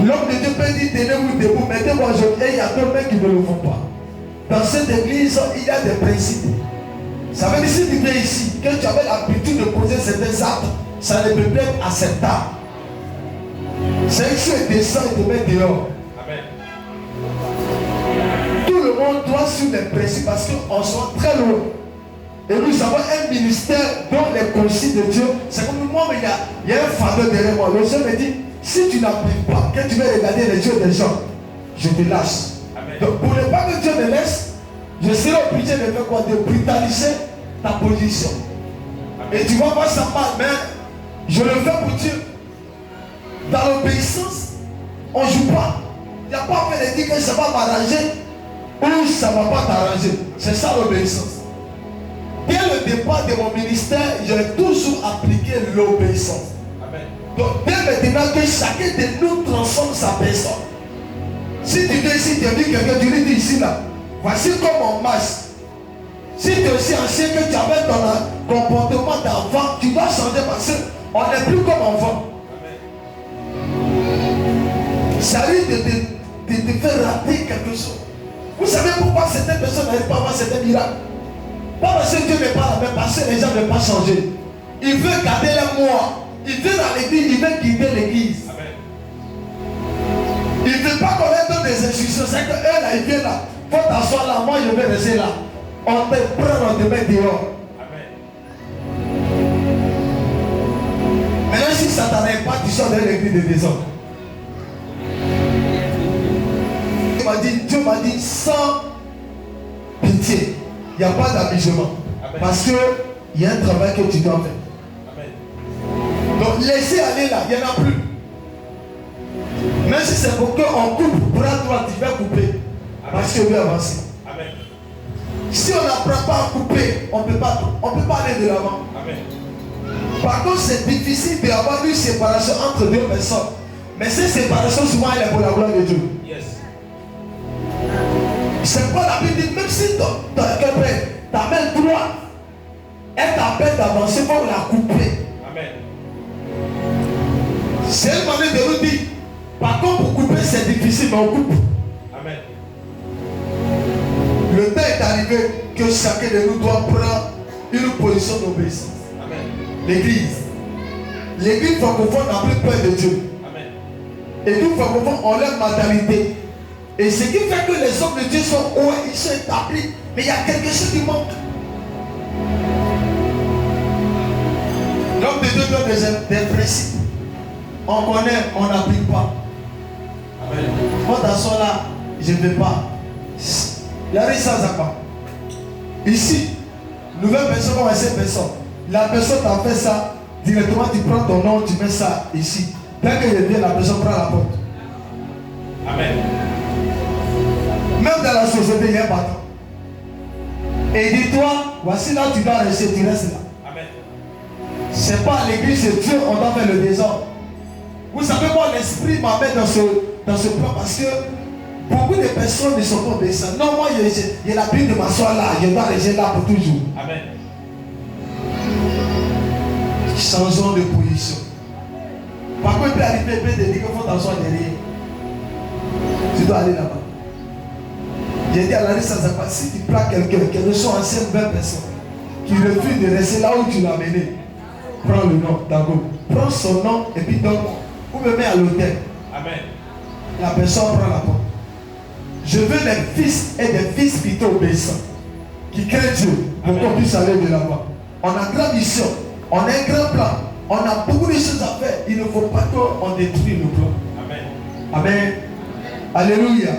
L'homme de Dieu peut dire tenez-vous debout, mettez-moi aujourd'hui. Et il y a d'autres mecs qui ne le font pas. Dans cette église, il y a des principes. Ça veut dire si tu viens ici, que tu avais l'habitude de poser certains actes, ça ne peut plus être acceptable. C'est ici et descend et te met dehors. Amen. Tout le monde doit suivre les principes parce qu'on soit très loin. Et nous avons un ministère dont les consignes de Dieu, c'est comme moi, mais il y a un fardeau derrière moi. Le Seigneur me dit, si tu n'appliques pas, que tu veux regarder les yeux des gens, je te lâche. Amen. Donc pour ne pas que Dieu me laisse, je serai obligé de faire quoi? De brutaliser ta position. Amen. Et tu vas voir ça mal, mais je le fais pour Dieu. Dans l'obéissance, on ne joue pas. Il n'y a pas fait de dire que ça va m'arranger ou ça ne va pas t'arranger. C'est ça l'obéissance. Dès le départ de mon ministère, j'ai toujours appliqué l'obéissance. Amen. Donc dès maintenant que chacun de nous transforme sa personne. Si tu viens ici, tu as vu quelqu'un, tu lui dis ici là, voici comment on marche. Si tu es aussi ancien que tu avais ton comportement d'enfant, tu dois changer parce qu'on n'est plus comme enfant. Ça risque de te faire rater quelque chose. Vous savez pourquoi certaines personnes n'arrivent pas à avoir certains miracles? Pas parce que Dieu n'est pas là, mais parce que les gens ne veulent pas changer. Il veut garder les mois. Il vient dans l'église, il veut guider l'église. Il ne veut pas qu'on leur donne des instructions. C'est que eux là, ils viennent là. Il faut t'asseoir là, moi je vais rester là. On te prend, on te met dehors. Maintenant, si ça t'arrive pas, tu sors de l'église de désordre. Dieu m'a dit sans pitié, il n'y a pas d'amusement. Parce qu'il y a un travail que tu dois faire. Amen. Donc laissez aller là, il n'y en a plus. Même si c'est pour qu'on coupe, bras droit, tu vas couper. Amen. Parce que veut avancer. Amen. Si on n'apprend pas à couper, on ne peut pas aller de l'avant. Par contre, c'est difficile d'avoir une séparation entre deux personnes. Mais cette séparation, souvent, elle est pour la gloire de Dieu. Yes. C'est quoi la Bible dit, même si ta main droite, elle t'appelle d'avancer, il faut la couper. Amen. C'est une manière de nous dire, par contre, pour couper, c'est difficile, mais on coupe. Amen. Le temps est arrivé que chacun de nous doit prendre une position d'obéissance. L'église. L'église francophone n'a plus peur de Dieu. Amen. Et nous francophones, on leur mentalité. Et ce qui fait que les hommes de Dieu sont hauts, ils sont établis, mais il y a quelque chose qui manque. L'homme de Dieu donne des principes. On connaît, on n'applique pas. Amen. Moi, dans ce là, je ne vais pas. La vie sans appât. Ici, nouvelle personne comme cette personne. La personne t'a fait ça, directement tu prends ton nom, tu mets ça ici. Dès que je viens, la personne prend la porte. Amen. Même dans la société, il y a un bâton. Et dis-toi, voici là tu dois rester, tu restes là. Amen. C'est pas à l'église de Dieu, on doit faire le désordre. Vous savez, moi, l'esprit m'amène dans ce plan parce que beaucoup de personnes ne sont pas obéissantes. Non, moi, j'ai l'habitude de m'asseoir là, je dois rester là pour toujours. Amen. Changeons de position. Par contre, il peut arriver, il peut te dire qu'il faut t'asseoir derrière. Tu dois aller là-bas. J'ai dit à la liste, si tu prends quelqu'un, que soit ancienne 20 personnes, qui refuse de rester là où tu l'as mené, prends le nom d'Ago. Prends son nom et puis donne-moi. Ou me mets à l'hôtel. Amen. La personne prend la porte. Je veux des fils et des fils plutôt obéissants, qui craignent Dieu, pour qu'on puisse aller de là-bas. On a une grande mission. On a un grand plan. On a beaucoup de choses à faire. Il ne faut pas qu'on détruise le plan. Amen. Amen. Alléluia.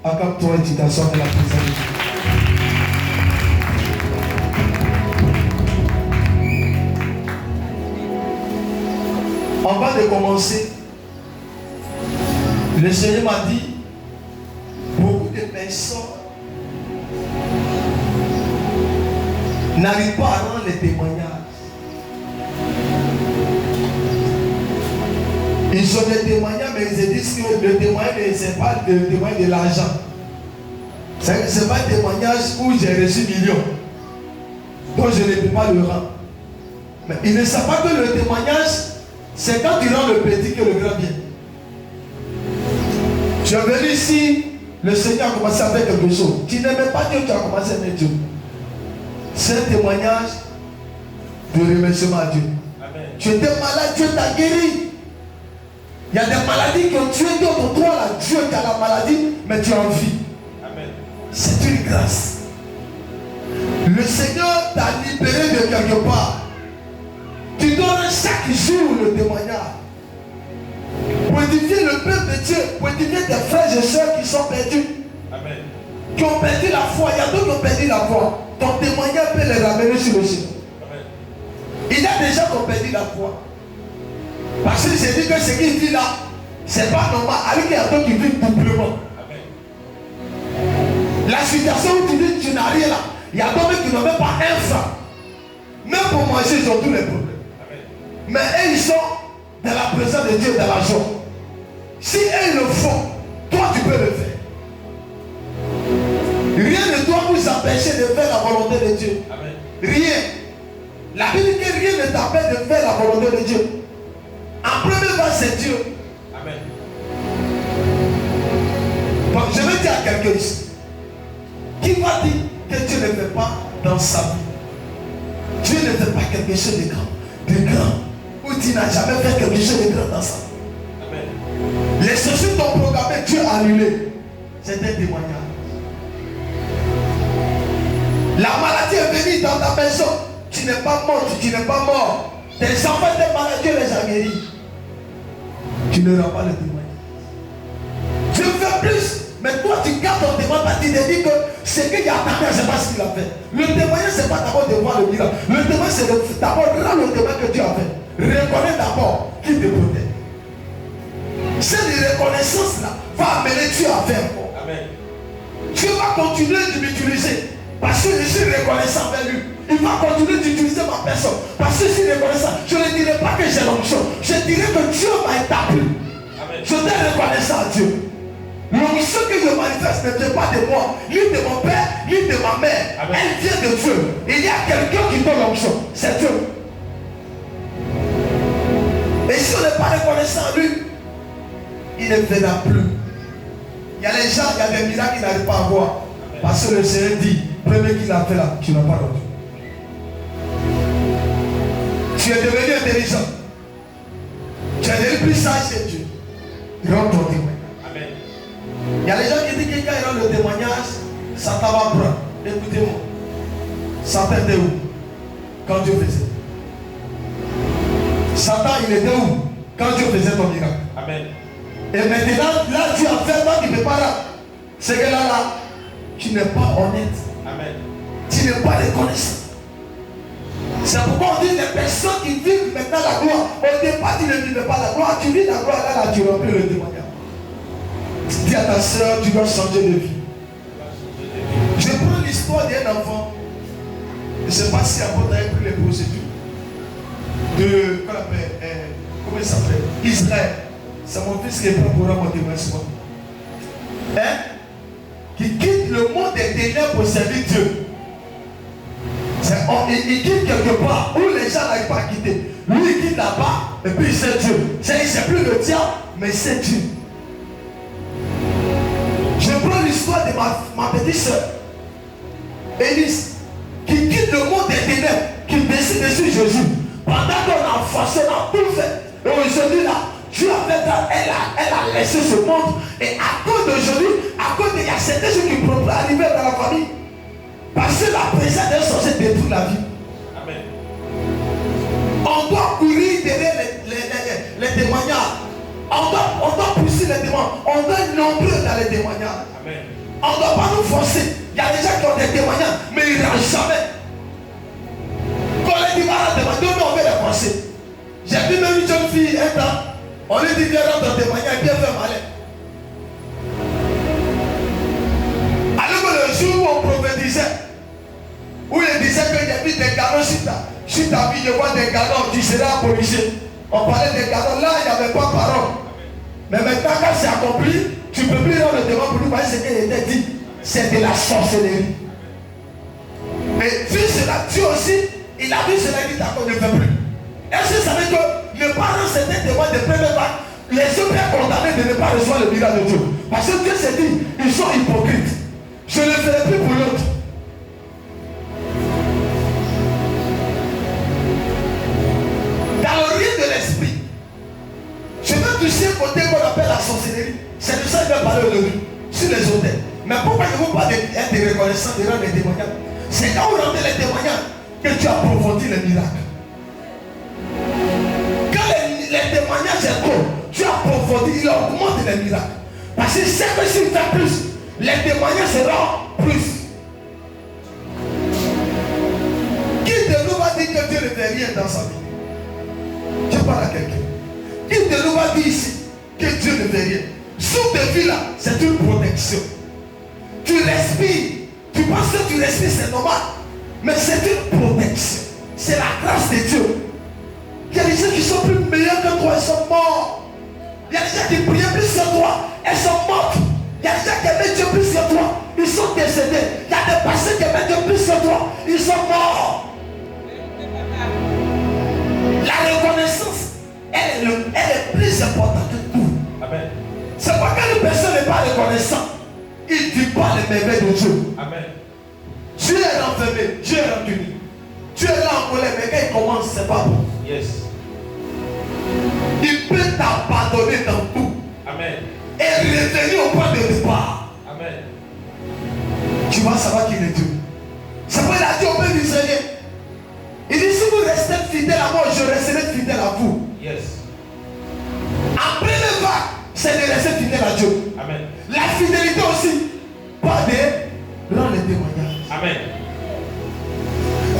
Accorde-toi et tu t'assois de la présence de Dieu. Avant de commencer, le Seigneur m'a dit, beaucoup de personnes n'arrivent pas à rendre les témoignages. Ils ont des témoignages, mais ils disent que le témoignage, ce n'est pas le témoignage de l'argent. Ce n'est pas un témoignage où j'ai reçu millions. Donc je ne peux pas le rendre. Mais ils ne savent pas que le témoignage, c'est quand tu rends le petit que le grand vient. Tu es venu ici, le Seigneur a commencé à faire quelque chose. Tu n'aimais pas Dieu, tu as commencé à aimer Dieu. C'est un témoignage de remerciement à Dieu. Amen. Tu étais malade, Dieu t'a guéri. Il y a des maladies qui ont tué d'autres. Toi là, Dieu qui a la maladie, mais tu as envie. C'est une grâce. Le Seigneur t'a libéré de quelque part. Tu donnes chaque jour le témoignage. Pour édifier le peuple de Dieu, pour édifier tes frères et soeurs qui sont perdus. Amen. Qui ont perdu la foi. Il y a d'autres qui ont perdu la foi. Ton témoignage peut les ramener sur le chemin. Il y a des gens qui ont perdu la foi. Parce que j'ai dit que ce qu'il vit là, c'est pas normal. Alors qu'il y a d'autres qui vivent doublement. La situation où tu dis que tu n'as rien là, il y a d'autres qui n'ont même pas un franc. Même pour manger, ils ont tous les problèmes. Mais eux, ils sont dans la présence de Dieu, dans la joie. Si eux le font, toi tu peux le faire. Rien ne doit vous empêcher de faire la volonté de Dieu. Amen. Rien. La Bible dit que rien ne t'empêche de faire la volonté de Dieu. En premier lieu, c'est Dieu. Amen. Donc, je vais dire à quelqu'un ici qui va dire que Dieu ne fait pas dans sa vie. Dieu ne fait pas quelque chose de grand. Ou tu n'as jamais fait quelque chose de grand dans sa vie. Amen. Les choses qui t'ont programmé, Dieu a annulé. C'est un témoignage. La maladie est venue dans ta maison. Tu n'es pas mort, tu n'es pas mort. Tes enfants étaient malades, Dieu les a guéris. Tu n'auras pas le témoignage. Dieu fait plus. Mais toi, tu gardes ton témoignage. Tu te dis que ce qu'il a attendu, je ne sais pas ce qu'il a fait. Le témoignage, ce n'est pas d'abord de voir le miracle. Le témoignage, c'est d'abord rendre le témoignage que Dieu a fait. Reconnais d'abord qu'il te protège. Cette reconnaissance-là va amener Dieu à faire encore. Amen. Dieu va continuer de m'utiliser. Parce que je suis reconnaissant envers lui. Il va continuer d'utiliser ma personne. Parce que je suis reconnaissant. Je ne dirai pas que j'ai l'onction. Je dirai que Dieu m'a établi. Amen. Je suis reconnaissant à Dieu. L'onction que je manifeste ne vient pas de moi, ni de mon père, ni de ma mère. Amen. Elle vient de Dieu. Il y a quelqu'un qui donne l'onction. C'est Dieu. Et si on n'est pas reconnaissant à lui, il ne verra plus. Il y a des gens, il y a des miracles qu'il n'arrive pas à voir. Parce que le Seigneur dit, premier qu'il a fait là, tu n'as pas rendu. Tu es devenu intelligent. Tu es devenu plus sage que Dieu. Rends ton témoignage. Amen. Il y a des gens qui disent que quand ils rendent le témoignage, Satan va prendre. Écoutez-moi. Satan était où quand Dieu faisait? Satan, il était où quand Dieu faisait ton miracle? Amen. Et maintenant, là, tu as fait, toi qui ne peux pas là. C'est que là, tu n'es pas honnête. Amen. Tu n'es pas reconnaissant. C'est pourquoi on dit les personnes qui vivent maintenant la gloire. Au départ, tu ne vivais pas la gloire. Tu vis la gloire, là, tu remplis le témoignage. Dis à ta soeur, tu dois changer de vie. Je prends l'histoire d'un enfant. Je ne sais pas si après tu as pris les procédures de, comment il s'appelle, Israël. C'est mon fils qui est prêt pour mon témoignage. Hein? Qui quitte le monde des ténèbres pour servir Dieu. Il quitte quelque part où les gens n'arrivent pas à quitter. Lui, il quitte là-bas et puis c'est Dieu. C'est plus le diable, mais c'est Dieu. Je prends l'histoire de ma petite soeur, Élise, qui quitte le monde des ténèbres, qui décide de suivre Jésus. Pendant qu'on a forcé, on a tout fait. Et aujourd'hui, là, Dieu a fait, elle a laissé ce monde. Et à cause d'aujourd'hui, à cause de y a certaines choses qui pourraient arriver dans la famille. Parce que la présence d'un sorcier détruit la vie. Amen. On doit courir derrière les témoignages. On doit pousser les témoignages. On doit être nombreux dans les témoignages. Amen. On ne doit pas nous forcer. Il y a des gens qui ont des témoignages, mais ils ne rentrent jamais. Quand les témoignages témoignent, on veut les forcer. J'ai vu même une jeune fille un temps. On lui dit viens dans ton témoignage, viens faire malin. Alors que le jour où on prophétisait, où il disait que j'ai mis des canons sur ta vie, je vois des canons, tu seras policier. On parlait des canons, là il n'y avait pas parole. Mais maintenant quand c'est accompli, tu ne peux plus rendre le témoin pour lui parler ce qu'il était dit. C'est de la sorcellerie. Et vu cela, Dieu aussi, il a vu cela, il dit d'accord, ne fais plus. Est-ce que vous savez que ne pas rendre certains témoins de première vague les autres sont condamnés de ne pas recevoir le miracle de Dieu. Parce que Dieu s'est dit, ils sont hypocrites. Je ne le ferai plus pour l'autre. Dans le rire de l'esprit, je veux toucher un côté qu'on appelle la sorcellerie. C'est de ça que je vais parler aujourd'hui, sur les hôtels. Mais pourquoi je vous parle d'être reconnaissant, de rendre des témoignages? C'est quand vous rendez les témoignages que tu approfondis les miracles. Quand les témoignages sont trop, tu approfondis, il augmente les miracles. Parce que c'est que si tu fais plus, les témoignages seront plus. Qui de nous va dire que Dieu ne fait rien dans sa vie? Je parle à quelqu'un. Qui de nous va dire ici que Dieu ne fait rien? Sous tes vies là, c'est une protection. Tu respires. Tu penses que tu respires, c'est normal. Mais c'est une protection. C'est la grâce de Dieu. Il y a des gens qui sont plus meilleurs que toi, ils sont morts. Il y a des gens qui priaient plus que toi, elles sont mortes. Il y a des gens qui aimaient Dieu plus que toi, ils sont décédés. Il y a des pasteurs qui aimaient Dieu plus que toi, ils sont morts. La reconnaissance, elle est plus importante que tout. Amen. C'est pas quand une personne n'est pas reconnaissante, il ne dit pas les merveilles de Dieu. Amen. Dieu est enfermé, Dieu est retenu. Dieu est là en colère, mais quand il commence, c'est pas bon. Yes. Il peut t'abandonner dans tout. Amen. Et revenir au point de départ. Amen. Tu vas savoir qu'il est Dieu. C'est pas il a dit au peuple d'Israël. Il dit si vous restez fidèle à moi, je resterai fidèle à vous. Yes. Après le vague, c'est de rester fidèle à Dieu. Amen. La fidélité aussi, pas de rendre les témoignages. Amen.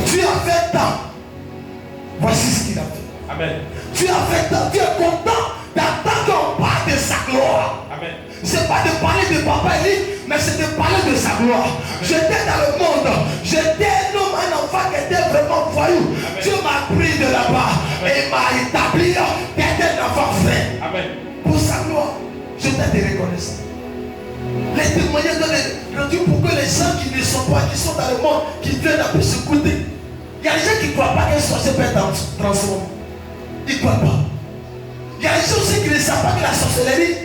Tu as fait tant. Voici ce qu'il a fait. Amen. Tu as fait tant. Tu es content d'attendre qu'on parle de sa gloire. Amen. C'est pas de parler de Papa Élie, mais c'est de parler de sa gloire. J'étais dans le monde. J'étais un enfant qui était vraiment voyou. Amen. Dieu m'a pris de là-bas. Amen. Et m'a établi d'être un enfant frère. Amen. Pour sa gloire, je t'ai reconnaissant. Les témoignages de Dieu pour que les gens qui ne sont pas, qui sont dans le monde, qui viennent un peu se goûter. Il y a des gens qui ne croient pas qu'un sorcier peut être transformé. Ils ne croient pas. Il y a des gens aussi qui ne savent pas que la sorcellerie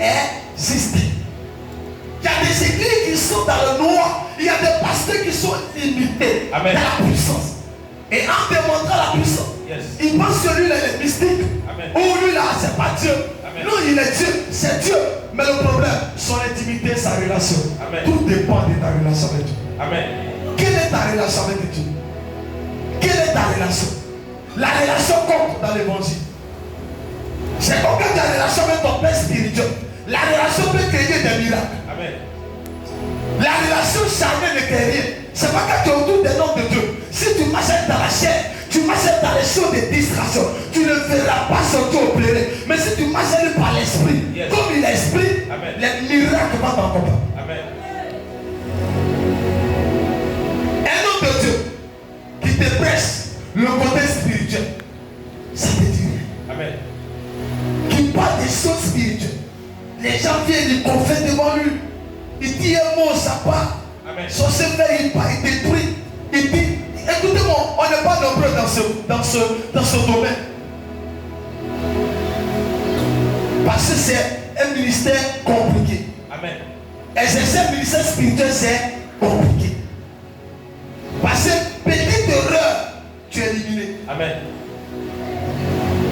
existe. Il y a des églises qui sont dans le noir. Il y a des pasteurs qui sont limités. Amen. Dans la puissance. Et en démontrant la puissance, yes, ils pensent que lui, il est mystique. Amen. Ou lui, là, c'est pas Dieu. Amen. Non, il est Dieu. C'est Dieu. Mais le problème, son intimité, sa relation. Amen. Tout dépend de ta relation avec Dieu. Amen. Quelle est ta relation avec Dieu? Quelle est ta relation? La relation compte dans l'évangile. C'est comme quand tu as une relation avec ton père spirituel. La relation peut créer des miracles. Amen. La relation charnelle ne crée rien. C'est pas quand tu es autour des noms de Dieu. Si tu marches dans la chair, tu marches dans les choses de distraction, tu ne verras pas ce Dieu opérer. Mais si tu marches par l'esprit, yes, comme il est esprit, amen, les miracles vont t'accompagner. Amen. Un homme de Dieu qui te presse le côté spirituel, ça te dit rien. Amen. Qui parle des choses spirituelles. Les gens viennent, ils confessent devant lui. Il dit un mot, ça part. Amen. Son cerveau, il part, il détruit. Il dit, écoutez-moi, on n'est pas nombreux dans ce domaine. Parce que c'est un ministère compliqué. Amen. Exercer un ministère spirituel, c'est compliqué. Parce que petite erreur, tu es éliminé. Amen.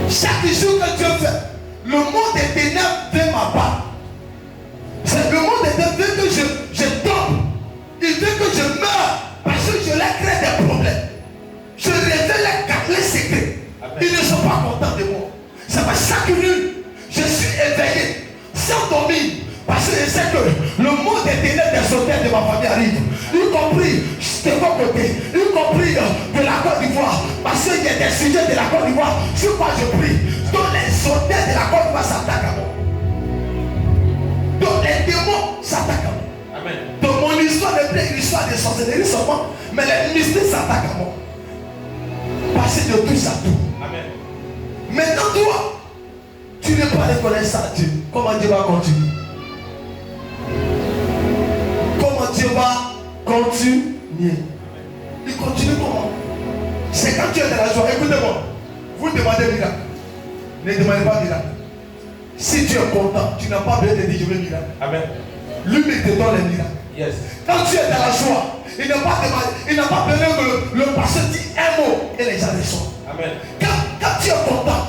Chaque jour que Dieu fait, le monde des ténèbres veut ma part. C'est le monde des ténèbres veut que je tombe. Il veut que je meure parce que je leur crée des problèmes. Je révèle les secrets. Ils ne sont pas contents de moi. C'est pour chaque nuit, je suis éveillé, sans dormir. Parce que je sais que le monde des ténèbres des hôtels de ma famille arrive. Y compris de mon côté, y compris de la Côte d'Ivoire. Parce qu'il y a des sujets de la Côte d'Ivoire sur quoi je prie. Donc les hôtels de la Côte d'Ivoire s'attaquent à moi. Donc les démons s'attaquent à moi. Amen. Donc mon histoire n'est plus une histoire de sorcellerie seulement, mais les mystiques s'attaquent à moi. Parce que je touche à tout. Amen. Maintenant toi, tu n'es pas reconnaissant à Dieu. Comment Dieu va continuer? Comment Dieu va continuer? Il continue comment? C'est quand tu es dans la joie. Écoutez-moi. Vous demandez miracle. Ne demandez pas miracle. Si tu es content, tu n'as pas besoin de dire je veux miracle. Amen. Lui, il te donne les miracles. Yes. Quand tu es dans la joie, il n'a pas besoin que le pasteur dise un mot et les gens reçoivent. Amen. Quand tu es content,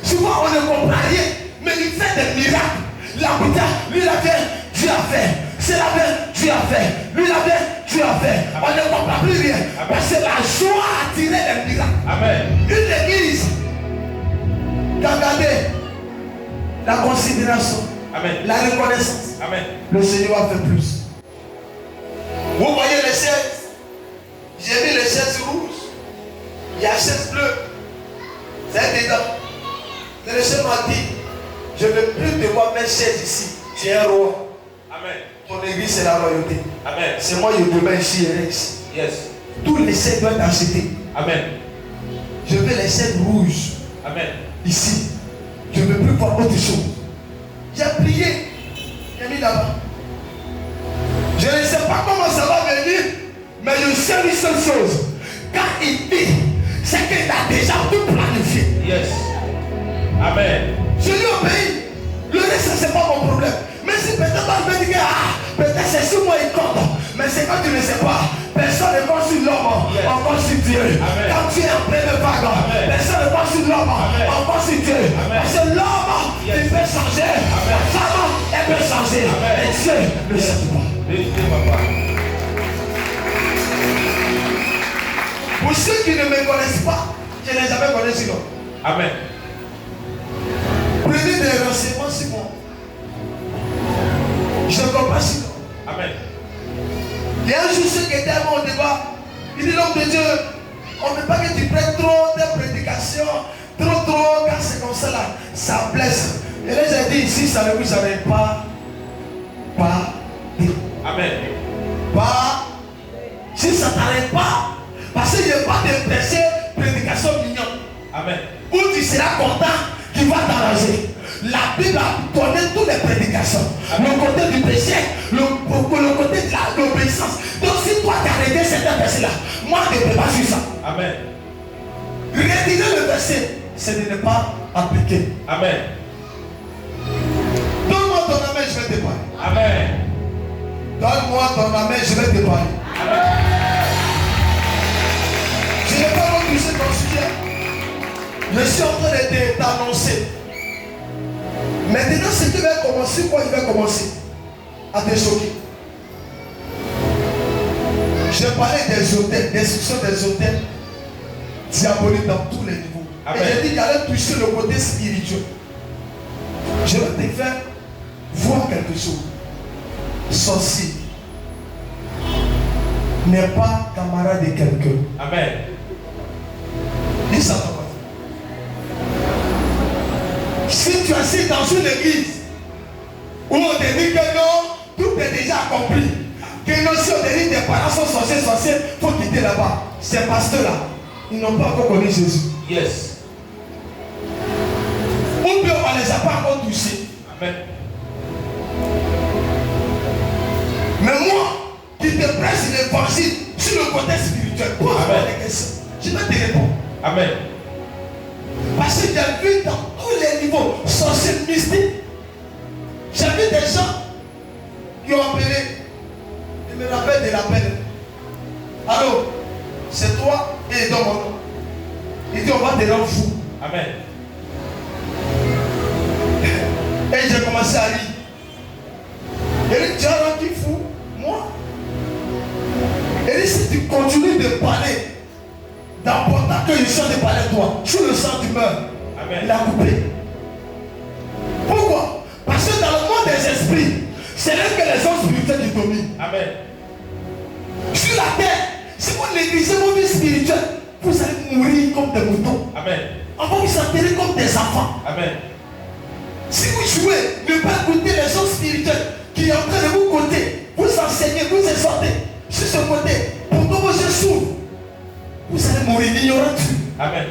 souvent on ne comprend rien, mais il fait des miracles. L'habitat, lui l'a fait, Dieu a fait. C'est la veine, Dieu a fait. Lui l'a fait, Dieu a fait. On ne comprend plus rien. Amen. Parce que la joie a attiré les miracles. Amen. Une église qui a gardé la considération, Amen. la reconnaissance. Amen. Le Seigneur va faire plus. Vous voyez les chaises. J'ai mis les chaises rouges. Il y a chaises bleues. C'est dedans. Mais le Seigneur m'a dit, je ne veux plus te voir mes chaises ici. Tu es un roi. Amen. Ton église c'est la royauté. Amen. C'est moi je demeure ici et ici. Yes. Tous les chaises doivent être achetés. Amen. Je veux les chaises rouges. Amen. Ici. Je ne veux plus voir autre chose. J'ai prié. J'ai mis là-bas. Je ne sais pas comment ça va venir, mais je sais une seule chose. Quand il dit, c'est qu'il a déjà tout planifié. Yes. Amen. Je lui obéis. Le reste, ce n'est pas mon problème. Mais si peut-être je me dis que peut-être c'est sur moi il compte. Mais c'est quand tu ne sais pas. Personne ne compte sur l'homme. Yes. On compte sur Dieu. Amen. Quand tu es en pleine vague, Amen. personne ne compte sur l'homme. Amen. On compte sur Dieu. Amen. Parce que l'homme, Yes. il peut changer. Amen. La femme, elle peut changer. Amen. Mais Dieu ne Yes. change pas. Vérité, papa. Pour ceux qui ne me connaissent pas, je n'ai jamais connu sinon. Amen. Prenez des renseignements sur moi. Je ne comprends pas sinon. Amen. Il y a un jour ceux qui étaient à mon débat. Il dit l'homme de Dieu, on ne veut pas que tu prennes trop de prédications, trop, quand c'est comme ça là, ça blesse. Et là j'ai dit ici, ça ne vous savez pas. Amen. Si ça t'arrête pas, parce qu'il n'y a pas de prêcher prédication mignonne. Amen. Où tu seras content, tu vas t'arranger. La Bible a donné toutes les prédications. Amen. Le côté du péché, le côté de l'obéissance. Donc si toi tu as arrêté certains versets-là, moi je ne peux pas suivre ça. Amen. Retirer le verset, c'est de ne pas appliquer. Amen. Donne-moi ton amen, je vais te parler. Amen. Donne-moi ton amen, je vais te parler. Amen. Je n'ai pas touché ton sujet. Je suis en train de t'annoncer. Maintenant, ce qui va commencer, quoi il va commencer à te choquer. Je parlais des hôtels, destruction des hôtels diaboliques dans tous les niveaux. Amen. Et j'ai dit qu'il allait toucher le côté spirituel. Je vais te faire voir quelque chose. Sorcier n'est pas camarade de quelqu'un. Amen. Dis ça, papa. Si tu es assis dans une église où on te dit que non, tout est déjà accompli, que non, si on te dit que tes parents sont sorciers, il faut quitter là-bas. Ces pasteurs-là, ils n'ont pas encore connu Jésus. Yes. Ou bien on ne les a pas encore touchés. Amen. Mais moi, qui te presse l'évangile sur le côté spirituel, pose-moi des questions. Je vais te répondre. Amen. Parce que j'ai vu dans tous les niveaux, sorciers mystiques. J'ai vu des gens qui ont appelé. Ils me rappellent de l'appel. Allô, c'est toi et dans mon nom. Il dit on va te rendre fou. Amen. Et j'ai commencé à rire. Il dit tu as rendu fou, moi. Il dit si tu continues de parler, d'important que je sois de parler de toi, sur le sang tu meurs. Amen. Il a coupé. Pourquoi? Parce que dans le monde des esprits, c'est là que les hommes spirituels qui dominent. Amen. Sur la terre, si vous négligez vos vies spirituelles, vous allez mourir comme des moutons. Amen. On va vous enterrer comme des enfants. Amen. Si vous jouez, ne pas écouter les gens spirituels qui est en train de vous côté, vous enseignez, vous exhortez sur ce côté, pour que vos yeux s'ouvrent, vous allez mourir d'ignorance. Amen.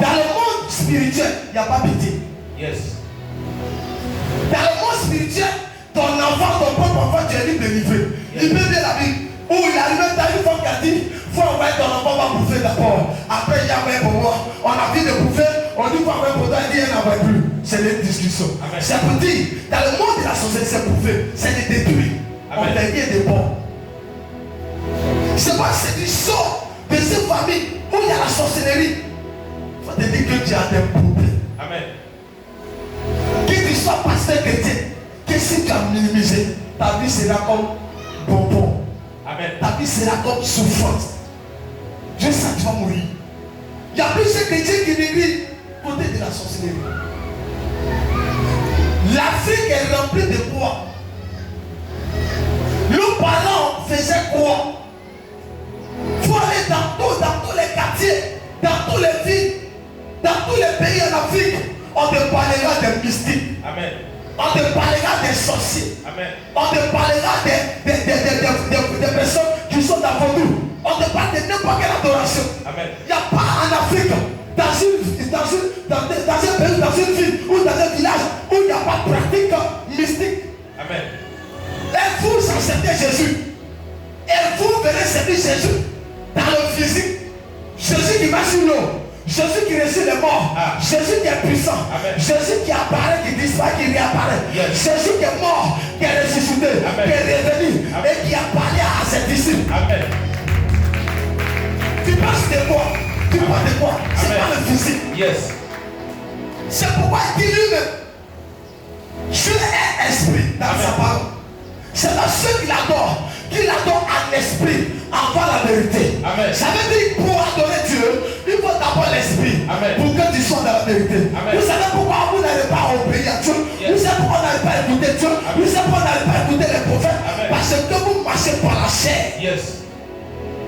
Dans le monde spirituel, il n'y a pas pitié. Yes. Dans le monde spirituel, ton enfant, ton propre enfant, tu es libre de livrer. Yes. Il peut bien la Bible. Où il arrive dans une femme qui a dit, il faut envoyer ton enfant, on va bouffer d'abord. Après, il y a pour moi. On a vu de bouffer, on dit qu'on va pour toi, il dit elle n'en va plus. C'est des discussions. Amen. C'est pour dire, dans le monde de la société, c'est prouvé, c'est de détruire. On Amen. fait bien des bons. C'est pas c'est du sort de ces familles où il y a la sorcellerie. Il faut te dire que tu as des problèmes. Amen. Que tu sois pasteur chrétien, que si tu as minimisé, ta vie sera comme bonbon. Amen. Ta vie sera comme souffrance. Juste ça, tu vas mourir. Il y a plusieurs chrétiens qui négligent côté de la sorcellerie. L'Afrique est remplie de quoi? Nos parents faisaient quoi? Il faut aller dans tous les quartiers, dans tous les villes, dans tous les pays en Afrique. On te parlera des mystiques. Amen. On te parlera des sorciers. Amen. On te parlera des personnes qui sont dans vos nous. On te parle de n'importe quelle adoration. Amen. Il n'y a pas en Afrique, dans un pays, dans une ville ou dans un village où il n'y a pas de pratique mystique. Amen. Et vous acceptez Jésus. Et vous verrez servir Jésus dans le physique. Jésus qui va sur l'eau. Jésus qui ressuscite les morts. Jésus qui est puissant. Amen. Jésus qui apparaît, qui disparaît, qui réapparaît. Yes. Jésus qui est mort, qui est ressuscité, Amen. qui est revenu et qui a parlé à ses disciples. Amen. Tu penses de quoi? Tu parles de quoi? C'est Amen. pas le physique. Yes. C'est pourquoi il dit lui-même, Dieu est esprit dans Amen. sa parole. C'est dans ceux qui l'adorent en esprit, avant la vérité. Amen. Ça veut dire pour adorer Dieu, il faut d'abord l'esprit. Amen. Pour que tu sois dans la vérité. Amen. Vous savez pourquoi vous n'allez pas obéir à Dieu? Yes. Vous savez pourquoi vous n'allez pas écouter Dieu? Amen. Vous savez pourquoi vous n'allez pas écouter les prophètes? Amen. Parce que vous marchez par la chair. Yes.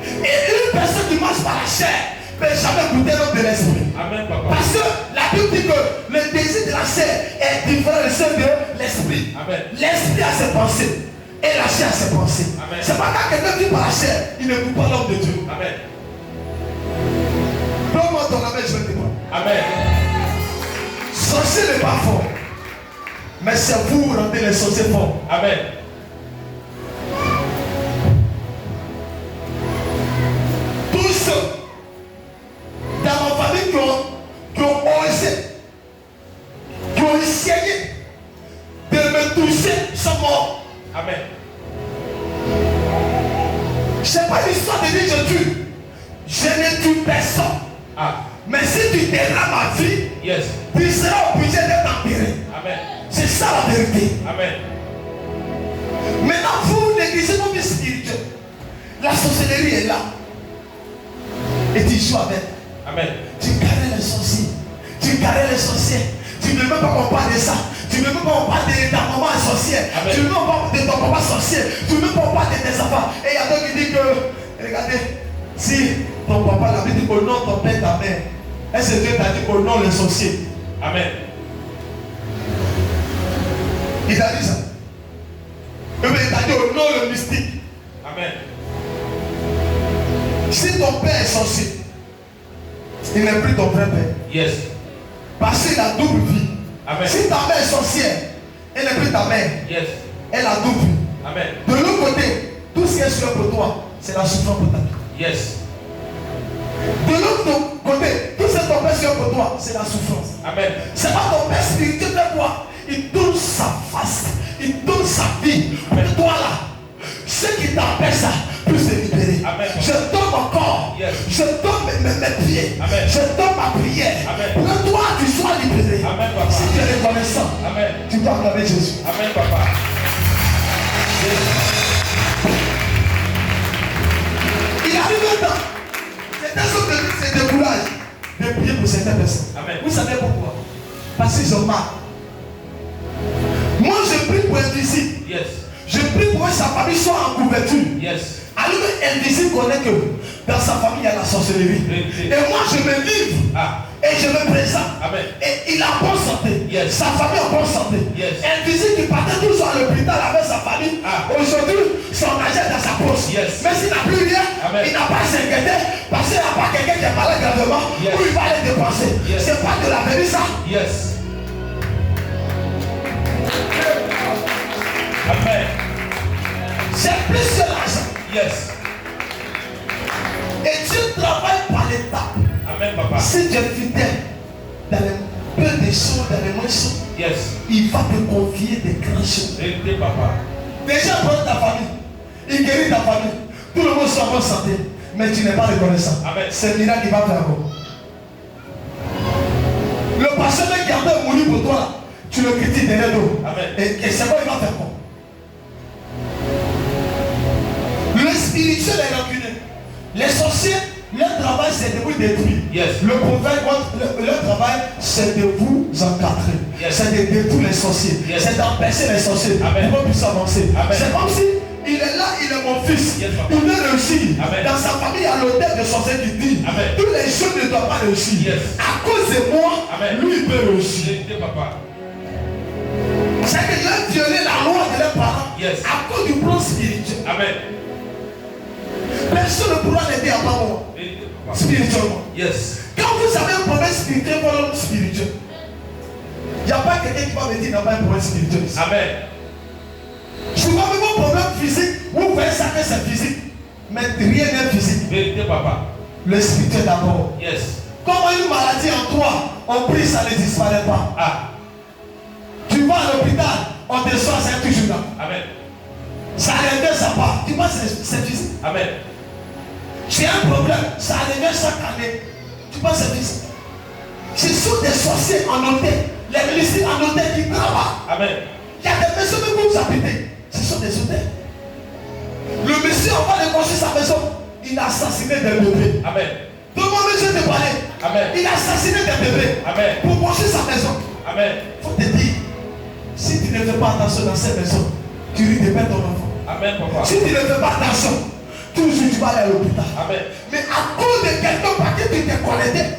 Et une personne qui marche par la chair ne peut jamais goûter l'homme de l'esprit. Amen, papa. Parce que la Bible dit que le désir de la chair est différent de celui de l'esprit. Amen. L'esprit a ses pensées et la chair a ses pensées. Amen. C'est pas quand quelqu'un vit par la chair, il ne goûte pas l'homme de Dieu. Amen. Donne-moi ton amen, je vais te voir. Amen. Sorcier n'est pas fort, mais c'est vous qui rendez les sorciers forts. Amen. Tous ceux dans ma famille qui ont osé, qui ont essayé de me toucher sont morts. Amen. Ce n'est pas l'histoire de dire je tue. Je ne tue personne. Ah. Mais si tu dérames ma vie, Yes. tu seras obligé d'être enterré. Amen. C'est ça la vérité. Amen. Maintenant, vous négligez vos vies spirituelles. La sorcellerie est là. Et tu joues avec. Amen. Tu caresses les sorciers. Tu caresses les sorciers. Tu ne veux pas qu'on parle de ça. Tu ne veux pas qu'on parle de ta maman sorcière. Amen. Tu ne veux pas qu'on parle de ton papa sorcier. Tu ne veux pas qu'on parle de tes enfants. Et il y a d'autres qui disent que, regardez, si ton papa l'avait dit au nom de ton père, ta mère, est-ce que Dieu t'a dit au nom les sorciers? Amen. Il t'a dit ça. Et bien, il t'a dit au nom le mystique. Amen. Si ton père est sorcier, il n'est plus ton vrai père. Yes. Parce qu'il a double vie. Amen. Si ta mère est sorcière, elle n'est plus ta mère. Yes. Elle a double vie. Amen. De l'autre côté, tout ce qui est sûr pour toi, c'est la souffrance pour ta vie. Yes. De l'autre côté, tout ce que ton père sûr pour toi, c'est la souffrance. Amen. C'est pas ton père spirituel de quoi? Il donne sa face, il donne sa vie. Amen. Et toi là, ce qui t'empêche ça, puisse se libérer. Amen. Je donne mon corps, Yes. je donne mes pieds, Amen. je donne ma prière. Amen. Pour que toi tu sois libéré. Amen, papa. Si tu es reconnaissant, Amen. tu dois acclamer Jésus. Amen, papa. Yes. Il arrive un temps, certains hommes de vie se découragent de prier pour certaines personnes. Amen. Vous savez pourquoi? Parce qu'ils ont mal. Moi je prie pour Invisible. Yes. Je prie pour que sa famille soit en couverture. Yes. Alors Invisible connaît que dans sa famille il y a la sorcellerie. Oui. Et moi je me livre. Ah. Et je me présente. Amen. Et il a bonne santé. Yes. Sa famille en bonne santé. Yes. Invisible qui partait toujours à l'hôpital avec sa famille. Ah. Aujourd'hui, son argent est dans sa poche. Yes. Mais s'il n'a plus rien, Amen. il n'a pas à s'inquiéter parce qu'il n'y a pas quelqu'un qui est malade gravement Yes. où il va les dépenser. Yes. C'est pas de la vérité ça. Yes. Amen. C'est plus que l'argent. Yes. Et Dieu travaille par l'étape. Amen, papa. Si tu es fidèle, dans les peu des choses, dans les moins choses, Yes. il va te confier des grandes choses. Vérité, papa. Déjà, prends ta famille. Il guérit ta famille. Tout le monde soit en bonne santé. Mais tu n'es pas reconnaissant. Amen. C'est le miracle qui va faire encore. Le pasteur qui a mourir pour toi, là, tu le critiques derrière nous. Amen. Et c'est quoi il va faire quoi? Le spirituel est rancunier. Les sorciers, leur travail c'est de vous détruire. Yes. Le prophète, leur travail c'est de vous encadrer. Yes. C'est de détruire les sorciers. Yes. C'est d'empêcher les sorciers. Amen. Pour qu'on puisse avancer. Amen. C'est comme si il est là, il est mon fils. Yes, papa. Il veut réussir. Amen. Dans sa famille, il y a l'autel de sorcier qui dit Amen. tous les jeunes ne doivent pas réussir. Yes. À cause de moi, Amen. lui il peut réussir. Vérité, papa. C'est qu'il a violé la loi de leurs parents. Yes. À cause du plan spirituel. Amen. Personne ne pourra l'aider à part moi. Vérité, papa. Spirituellement. Yes. Quand vous avez un problème spirituel, vous avez un spirituel. Il n'y a pas quelqu'un qui va me dire qu'il n'a pas un problème spirituel. Amen. Souvent, même un problème physique, vous voyez ça que c'est physique. Mais rien n'est physique. Vérité, papa. Le spirituel d'abord. Yes. Comment une maladie en toi, on prie, ça ne disparaît pas. Ah. Tu vas à l'hôpital, on te soigne, c'est toujours là. Amen. Ça revient, ça part. Tu vois, c'est physique. Amen. J'ai un problème, ça revient chaque année. Tu vois, c'est physique. Ce sont des sorciers en hôtel, les lycées en hôtel qui travaillent. Amen. Il y a des maisons que vous habitez. Ce sont des hôtels. Le monsieur, on va le construire sa maison. Il a assassiné des bébés. Amen. Tout le monde veut te parler. Amen. Il a assassiné des bébés. Amen. Pour construire sa maison. Amen. Il faut te dire, si tu ne fais pas attention dans cette maison, tu risques de perdre ton enfant. Amen, papa. Si tu ne fais pas attention, toujours tu vas aller à l'hôpital. Amen. Mais à cause de quelqu'un par qui tu t'es connecté,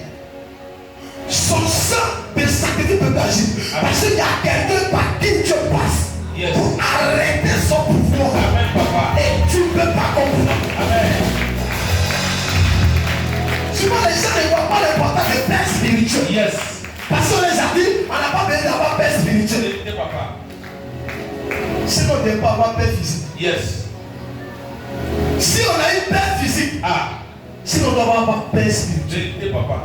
son sang de sacrifice peut agir. Parce qu'il y a quelqu'un par qui tu passes. Yes. Pour arrêter son pouvoir. Amen, papa. Et tu ne peux pas comprendre. Amen. Souvent les gens ne voient pas l'importance des pères spirituels. Yes. Parce qu'on les a dit, on n'a pas besoin d'avoir père spirituel. Vérité, papa. Si on ne peut pas avoir père physique. Yes. Si on a une père physique, Ah. si on doit avoir père spirituel. Vérité, papa.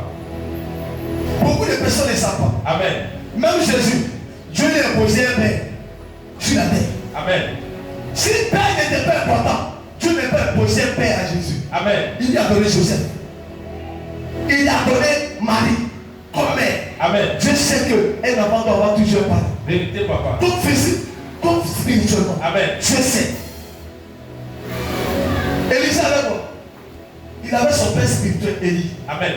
Beaucoup de personnes ne savent pas. Amen. Même Jésus, Dieu lui a imposé un père sur la terre. Amen. Si le père n'était pas important, Dieu ne peut pas imposer un père à Jésus. Amen. Il lui a donné Joseph. Il lui a donné Marie comme mère. Amen. Dieu sait qu'un enfant doit avoir toujours un parent. Vérité, papa. Donc physique, comme spirituellement. Amen. Dieu sait. Élie avait quoi? Il avait son père spirituel, Élie. Amen.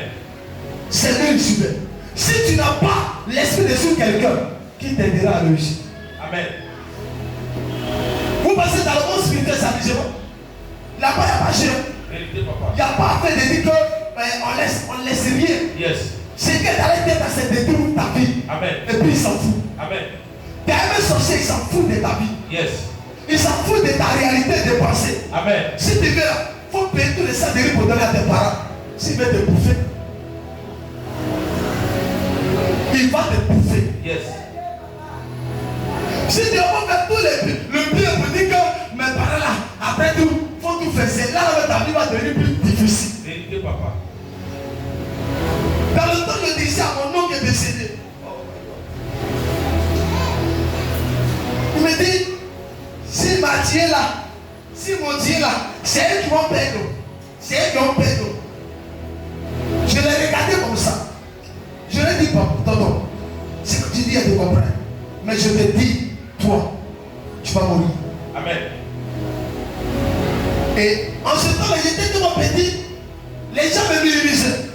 C'est lui le suivait. Si tu n'as pas l'esprit de sur quelqu'un, qui t'aidera à réussir? Amen. Vous passez dans le monde spirituel, ça dit là-bas, il n'y a pas cher. Vérité, papa. Il n'y a pas fait de dire qu'on laisse rien. Yes. C'est que dans les têtes, c'est détruire ta vie. Amen. Et puis il s'en fout. Amen. T'as un sorcier, il s'en fout de ta vie. Yes. Il s'en fout de ta réalité de pensée. Amen. Si tu veux, il faut payer tous les salaires pour donner à tes parents. S'il veut te bouffer, il va te bouffer. Yes. Si tu vas faire tout le bien pour dire que mes parents là, après tout, il faut tout faire. C'est là où ta vie va devenir plus difficile. Vérité, papa. Dans le temps, je disais à mon oncle qui est décédé. Il me dit, si ma Dieu là, si mon Dieu là, c'est eux qui vont perdre. C'est eux qui vont perdre. Je l'ai regardé comme ça. Je lui ai dit, tonton, ce que tu dis, elle te comprend. Mais je te dis, toi, tu vas mourir. Amen. Et en ce temps-là, j'étais tellement petit, les gens me minimisaient.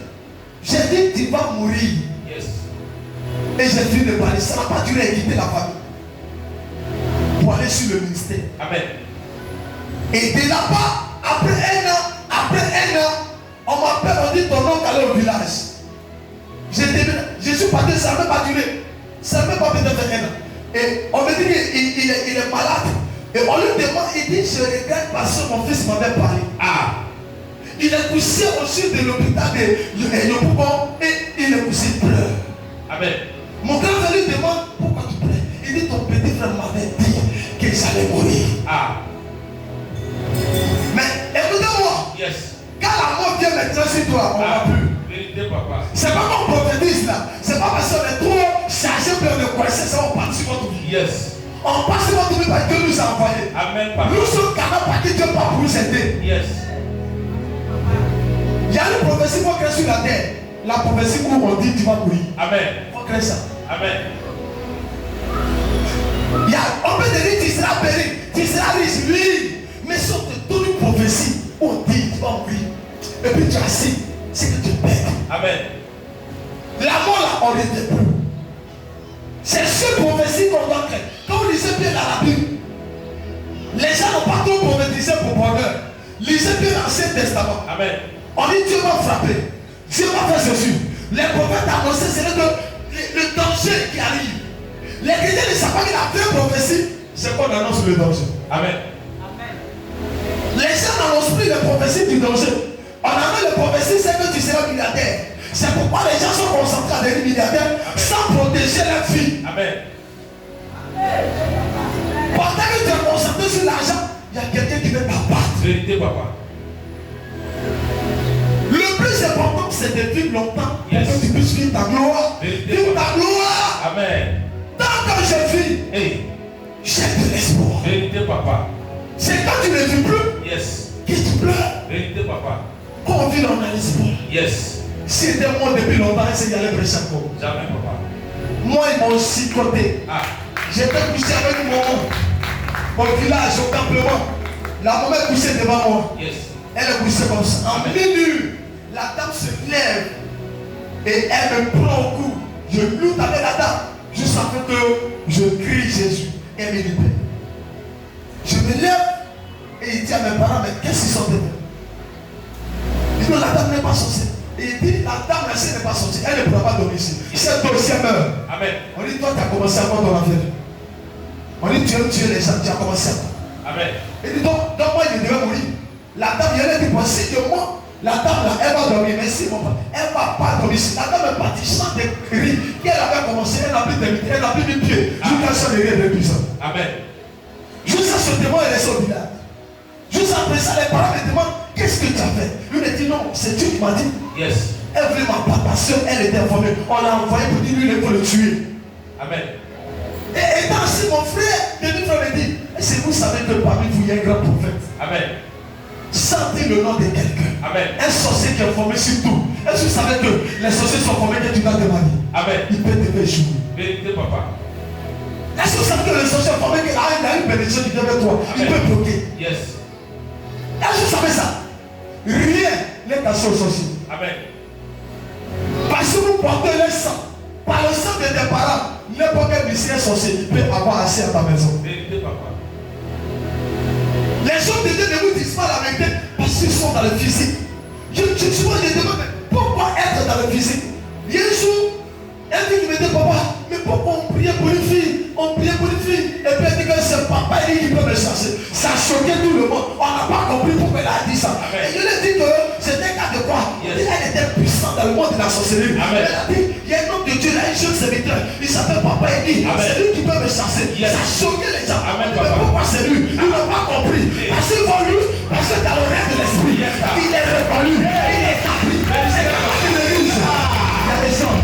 J'ai dit, tu vas mourir. Yes. Et j'ai fini de parler. Ça n'a pas duré à quitter la famille. Pour aller sur le ministère. Amen. Et de là-bas, après un an, on m'appelle, on dit ton oncle allait au village. Je suis parti, ça n'a même pas duré. Ça n'a même pas peut-être un an. Et on me dit qu'il est malade. Et on lui demande, il dit, je regrette parce que mon fils m'avait parlé. Ah. Il est poussé au sud de l'hôpital de Yopougon et il est poussé, il pleure. Amen. Mon grand frère lui demande, pourquoi tu pleures? Il dit, ton petit frère m'avait dit que j'allais mourir. Ah. Mais écoutez-moi, Yes. quand la mort vient maintenant sur toi, on ne va Ah. plus. Vérité, papa. C'est pas qu'on prophétise là. C'est pas parce Yes. On passe pas tout par Dieu nous a envoyé. Amen, papa. Nous sommes capables parce que Dieu pas pour nous aider. Yes. Il y a une prophétie pour créer sur la terre. La prophétie où on dit tu vas mourir. Amen. Il faut créer ça. Amen. On peut te dire tu seras béni, tu seras riche, oui. Mais sauf que toute une prophétie où on dit tu vas mourir. Et puis tu as assis, c'est que tu perds. Amen. La mort là, on n'était plus. C'est ce prophétie qu'on doit créer. Quand vous lisez bien dans la Bible, les gens n'ont pas trop prophétisé pour bonheur. Lisez bien l'Ancien Testament. Amen. On dit Dieu va frapper. Dieu va faire ceci. Les prophètes annonçaient, c'est le danger qui arrive. Les chrétiens ne savent pas que la vraie prophétie, c'est qu'on annonce le danger. Amen. Les gens n'annoncent plus les prophéties du danger. On annonce les prophéties, c'est que tu seras milliardaire. C'est pourquoi les gens sont concentrés à devenir milliardaires sans protéger leur fille. Amen. Pendant que tu es concentré sur l'argent, il y a quelqu'un qui veut t'abattre. Vérité, papa. Le plus important, c'est de vivre longtemps pour Yes. que tu puisses vivre ta gloire. Vérité, Vivre papa. ta gloire. Amen. Tant que je vis, Hey. j'ai de l'espoir. Vérité, papa. C'est quand tu ne vis plus Yes. que tu pleures. Vérité, papa. Quand on vit, on a l'espoir. Yes. Si c'était moi depuis longtemps, c'est y aller prêcher encore. Jamais, papa. Moi, ils m'ont aussi côté. Ah. J'étais couché avec mon village au campement. La maman est couchée devant moi. Yes. Elle est couchée comme ça. En Amen. minute, la dame se lève et elle me prend au cou. Je lutte avec la dame jusqu'à ce que je crie Jésus et elle me libère. Je me lève et il dit à mes parents, mais qu'est-ce qu'ils sont devenus? Il dit, non, la dame n'est pas sorcière. Et il dit, la dame, elle n'est pas sortie. Elle ne pourra pas dormir ici. Cette dossier meurt. Amen. On dit, toi, tu as commencé avant ton affaire. On dit, tu aimes tuer les gens, tu as commencé avant. Amen. Il dit, donc moi, il devait mourir. La dame, elle a dit, si de moi, la dame, là, elle va dormir. Mais si, mon père, elle ne va pas dormir ici. La dame est partie, chante des cris. Elle avait commencé, elle n'a plus d'habitude, elle n'a plus de pied. Jusqu'à ce qu'elle est puissant. Amen. Jusqu'à ce témoin, elle est au village. Juste après ça, les parents me demandent, qu'est-ce que tu as fait? Lui me dit, non, c'est Dieu qui m'a dit. Yes. Elle voulait ma part parce qu'elle était informée. On l'a envoyé pour dire, lui, il faut le tuer. Amen. Et étant ainsi, mon frère, frère me dit, est-ce que vous savez que parmi vous, il y a un grand prophète? Amen. Sentez le nom de quelqu'un. Amen. Un sorcier qui est formé sur tout. Est-ce que vous savez que les sorciers sont formés que tu dois demander? Amen. Il peut te faire échouer. Vérité, papa. Est-ce que vous savez que les sorciers sont formés qu'il a une bénédiction qui vient vers toi? Il Amen. peut bloquer. Yes. Est-ce que vous savez ça? Rien n'est cassé aux sorciers. Amen. Parce que vous portez le sang. Par le sang de tes parents, n'importe quel mystère sorcier, il peut avoir accès à ta maison. Vérité, papa. Les gens de Dieu ne vous disent pas la vérité parce qu'ils sont dans le physique. Souvent je demande, mais pourquoi être dans le physique? Il y a un jour, elle dit qu'il me dit, papa, mais pourquoi on priait pour une fille? On priait pour une fille. Et puis elle dit que c'est papa qui peut me chercher. Ça a choqué tout le monde. On n'a pas compris pourquoi elle a dit ça. Amen. Et je lui ai dit que c'était cas de quoi? Yes. Elle était puissante dans le monde de la sorcellerie. Amen. Elle a dit, il y a un homme de Dieu là, un jeune serviteur. Il s'appelle Papa Eddie. Amen. C'est lui qui peut me chasser. Yes. Ça a choqué les gens. Amen, Mais papa. pourquoi c'est lui? Ils n'ont pas compris. Parce qu'ils vont lui, parce que dans le rêve de l'esprit, Yes, sir. il est reconnu, il est établi. C'est comme ça qu'il le dit. Il y a des gens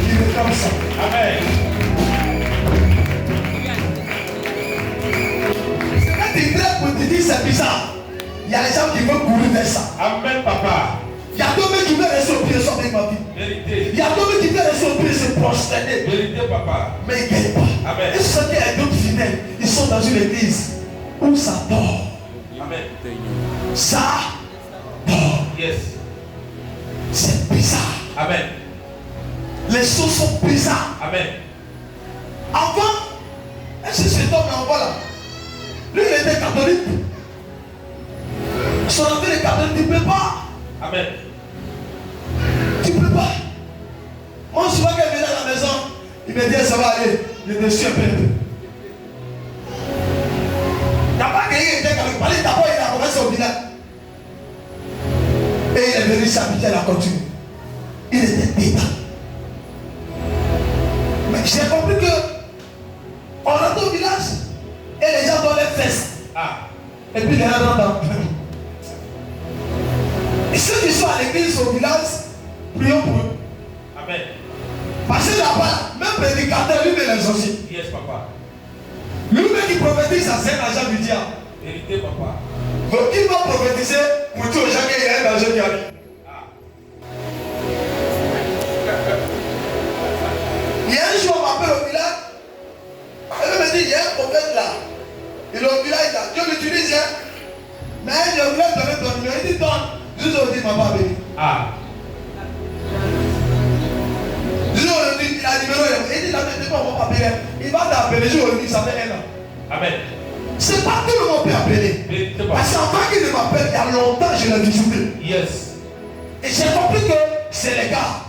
qui le comme ça. Amen. Quand tu traites pour te dire c'est bizarre, il y a des gens qui veulent courir vers ça. Amen, papa. Il y a d'autres qui veulent rester au pied sans ma vie. Vérité. Il y a d'autres qui veulent rester au pied se prosterner. Vérité, papa. Mais ils ne gagnent pas. Amen. Et ce qu'il y a d'autres fidèles, ils sont dans une église où ça dort. Amen. Ça dort. Yes. C'est bizarre. Amen. Les choses sont bizarres. Amen. Avant, est-ce que cet homme là, voilà, lui il était catholique. Son enfant est catholique, tu ne peux pas. Amen. Tu ne peux pas. Moi, souvent qu'elle venait à la maison, il me dit ça va aller. Je me suis un peu. Il n'a pas gagné, il était catholique. D'abord, il a commencé au village. Et il est venu s'habiter à la continué. Il était débat. Mais j'ai compris que on rentre au village et les gens donnent les fesses. Ah. Et puis les gens rentrent dans le. Et ceux qui sont à l'église au village, prions pour eux. Amen. Parce que là-bas, même prédicateur, lui met les sorciers. Yes, papa. Lui-même qui prophétise, ça c'est un agent du diable. Vérité, papa. Donc qui va prophétiser pour dire aux gens qu'il y a un danger qui arrive? Il y a un jour, on m'appelle au village. Elle me dit, il y a un prophète là. Il est au village là. Dieu l'utilise, hein. Mais je voulais donner ton numéro. Il dit, donne. Juste aujourd'hui, il m'a pas appelé. Juste aujourd'hui, il a un numéro. Il dit, la vérité, on va m'appeler. Il va t'appeler. Juste aujourd'hui, ça fait un an. Amen. C'est pas tout le monde peut appeler. Parce qu'avant qu'il ne m'appelle, il y a longtemps, je l'ai visité. Yes. Et j'ai compris que c'est les gars.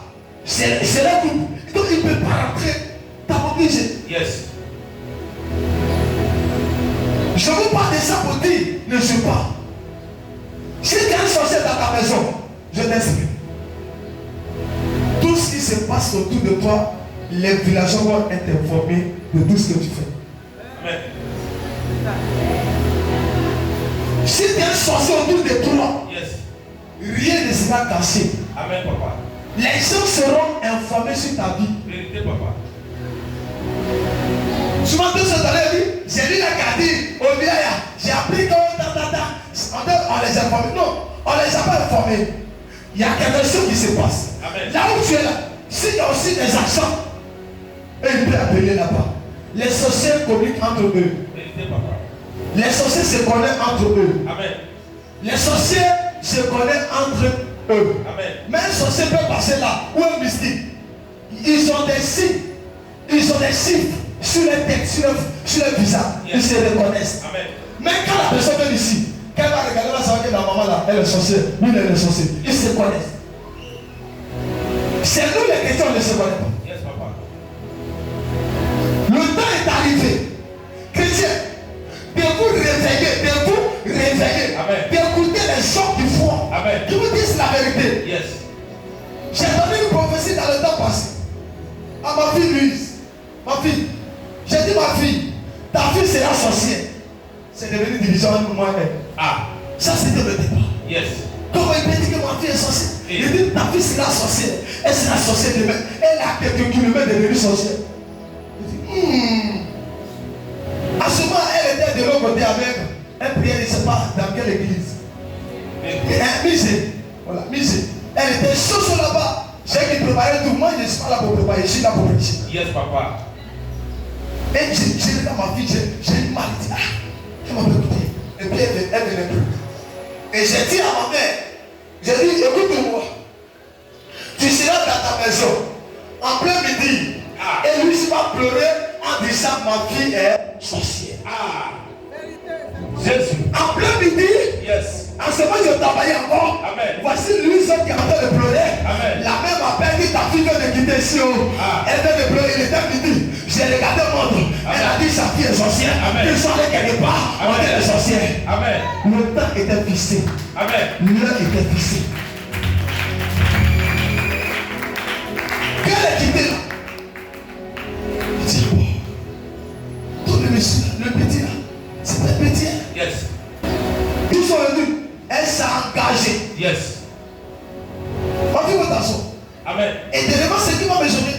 C'est le groupe. Donc il ne peut pas rentrer. T'as obligé. Yes. Je vous parle de ça pour dire, ne joue pas. Si tu as un sorcier dans ta maison, je t'explique. Tout ce qui se passe autour de toi, les villageois vont être informés de tout ce que tu fais. Amen. Si tu as un sorcier autour de toi, Yes. rien ne sera caché. Amen, papa. Les gens seront informés sur ta vie. Vérité, papa. Souvent, tout ce temps-là, j'ai lu la carte au village, j'ai appris que on les a informés. Non, on ne les a pas informés. Il y a quelque chose qui se passe. Amen. Là où tu es là, s'il y a aussi des accents, et il peut appeler là-bas. Les sorciers communiquent entre eux. Vérité, papa. Les sorciers se connaissent entre eux. Amen. Les sorciers se connaissent entre eux. Amen. Mais un sorcier peut passer là, ou un mystique. Ils ont des signes. Ils ont des chiffres sur les têtes, sur le visage. Yes. Ils se reconnaissent. Amen. Mais quand la personne vient ici, quand elle va regarder, elle va savoir que la maman là, elle est sorcière. Lui, il est sorcier. Ils se connaissent. C'est nous les chrétiens, on ne se connaît pas. Yes, papa. Le temps est arrivé. Chrétiens, de vous réveiller, Amen. d'écouter les gens qui font. Amen. Qui vous disent la vérité. Yes. J'ai donné une prophétie dans le temps passé à ma fille Louise. Ma fille, j'ai dit ma fille, ta fille sera sorcière. C'est devenu division entre moi et elle. Ça c'était le départ. Yes. Comment il peut dire que ma fille est sorcière? Il dit ta fille sera sorcière. Elle sera sorcière demain. Elle a quelques kilomètres de devenir sorcière. À ce moment, elle était de l'autre côté avec un prière, je ne sais pas dans quelle église. Misé. Voilà, misé. Elle était chaud là-bas. J'ai qui préparait tout. Moi, je ne suis pas là pour préparer, je suis là pour prêcher. Yes, papa. Et j'ai dit à ma fille, j'ai une maladie. Elle m'a écouté. Et puis elle venait plus. Et j'ai dit à ma mère, j'ai dit, écoute-moi. Tu seras dans ta maison en plein midi. Et lui, il va pleurer en disant, ma fille est sorcière. Jésus. En plein midi. Yes. En ce moment, je travaillais encore. Amen. Voici lui seul qui est en train de pleurer. Amen. La mère m'appelle, dit ta fille vient de quitter ici. Elle vient de pleurer, il était midi. J'ai regardé mon montre. Elle a dit sa fille est sorcière. Amen. Il sont allés quelque part. On Amen. est sorcière. Amen. Le temps était fixé. Amen. L'heure était fixée. Quand elle est quittée là, il dit bon, tout le monsieur, le petit là, c'est un petit. Yes. Ils sont venus. Elle s'est engagée. Yes. On dit votre garçon. Amen. Et dernièrement, c'est qui va me sauver.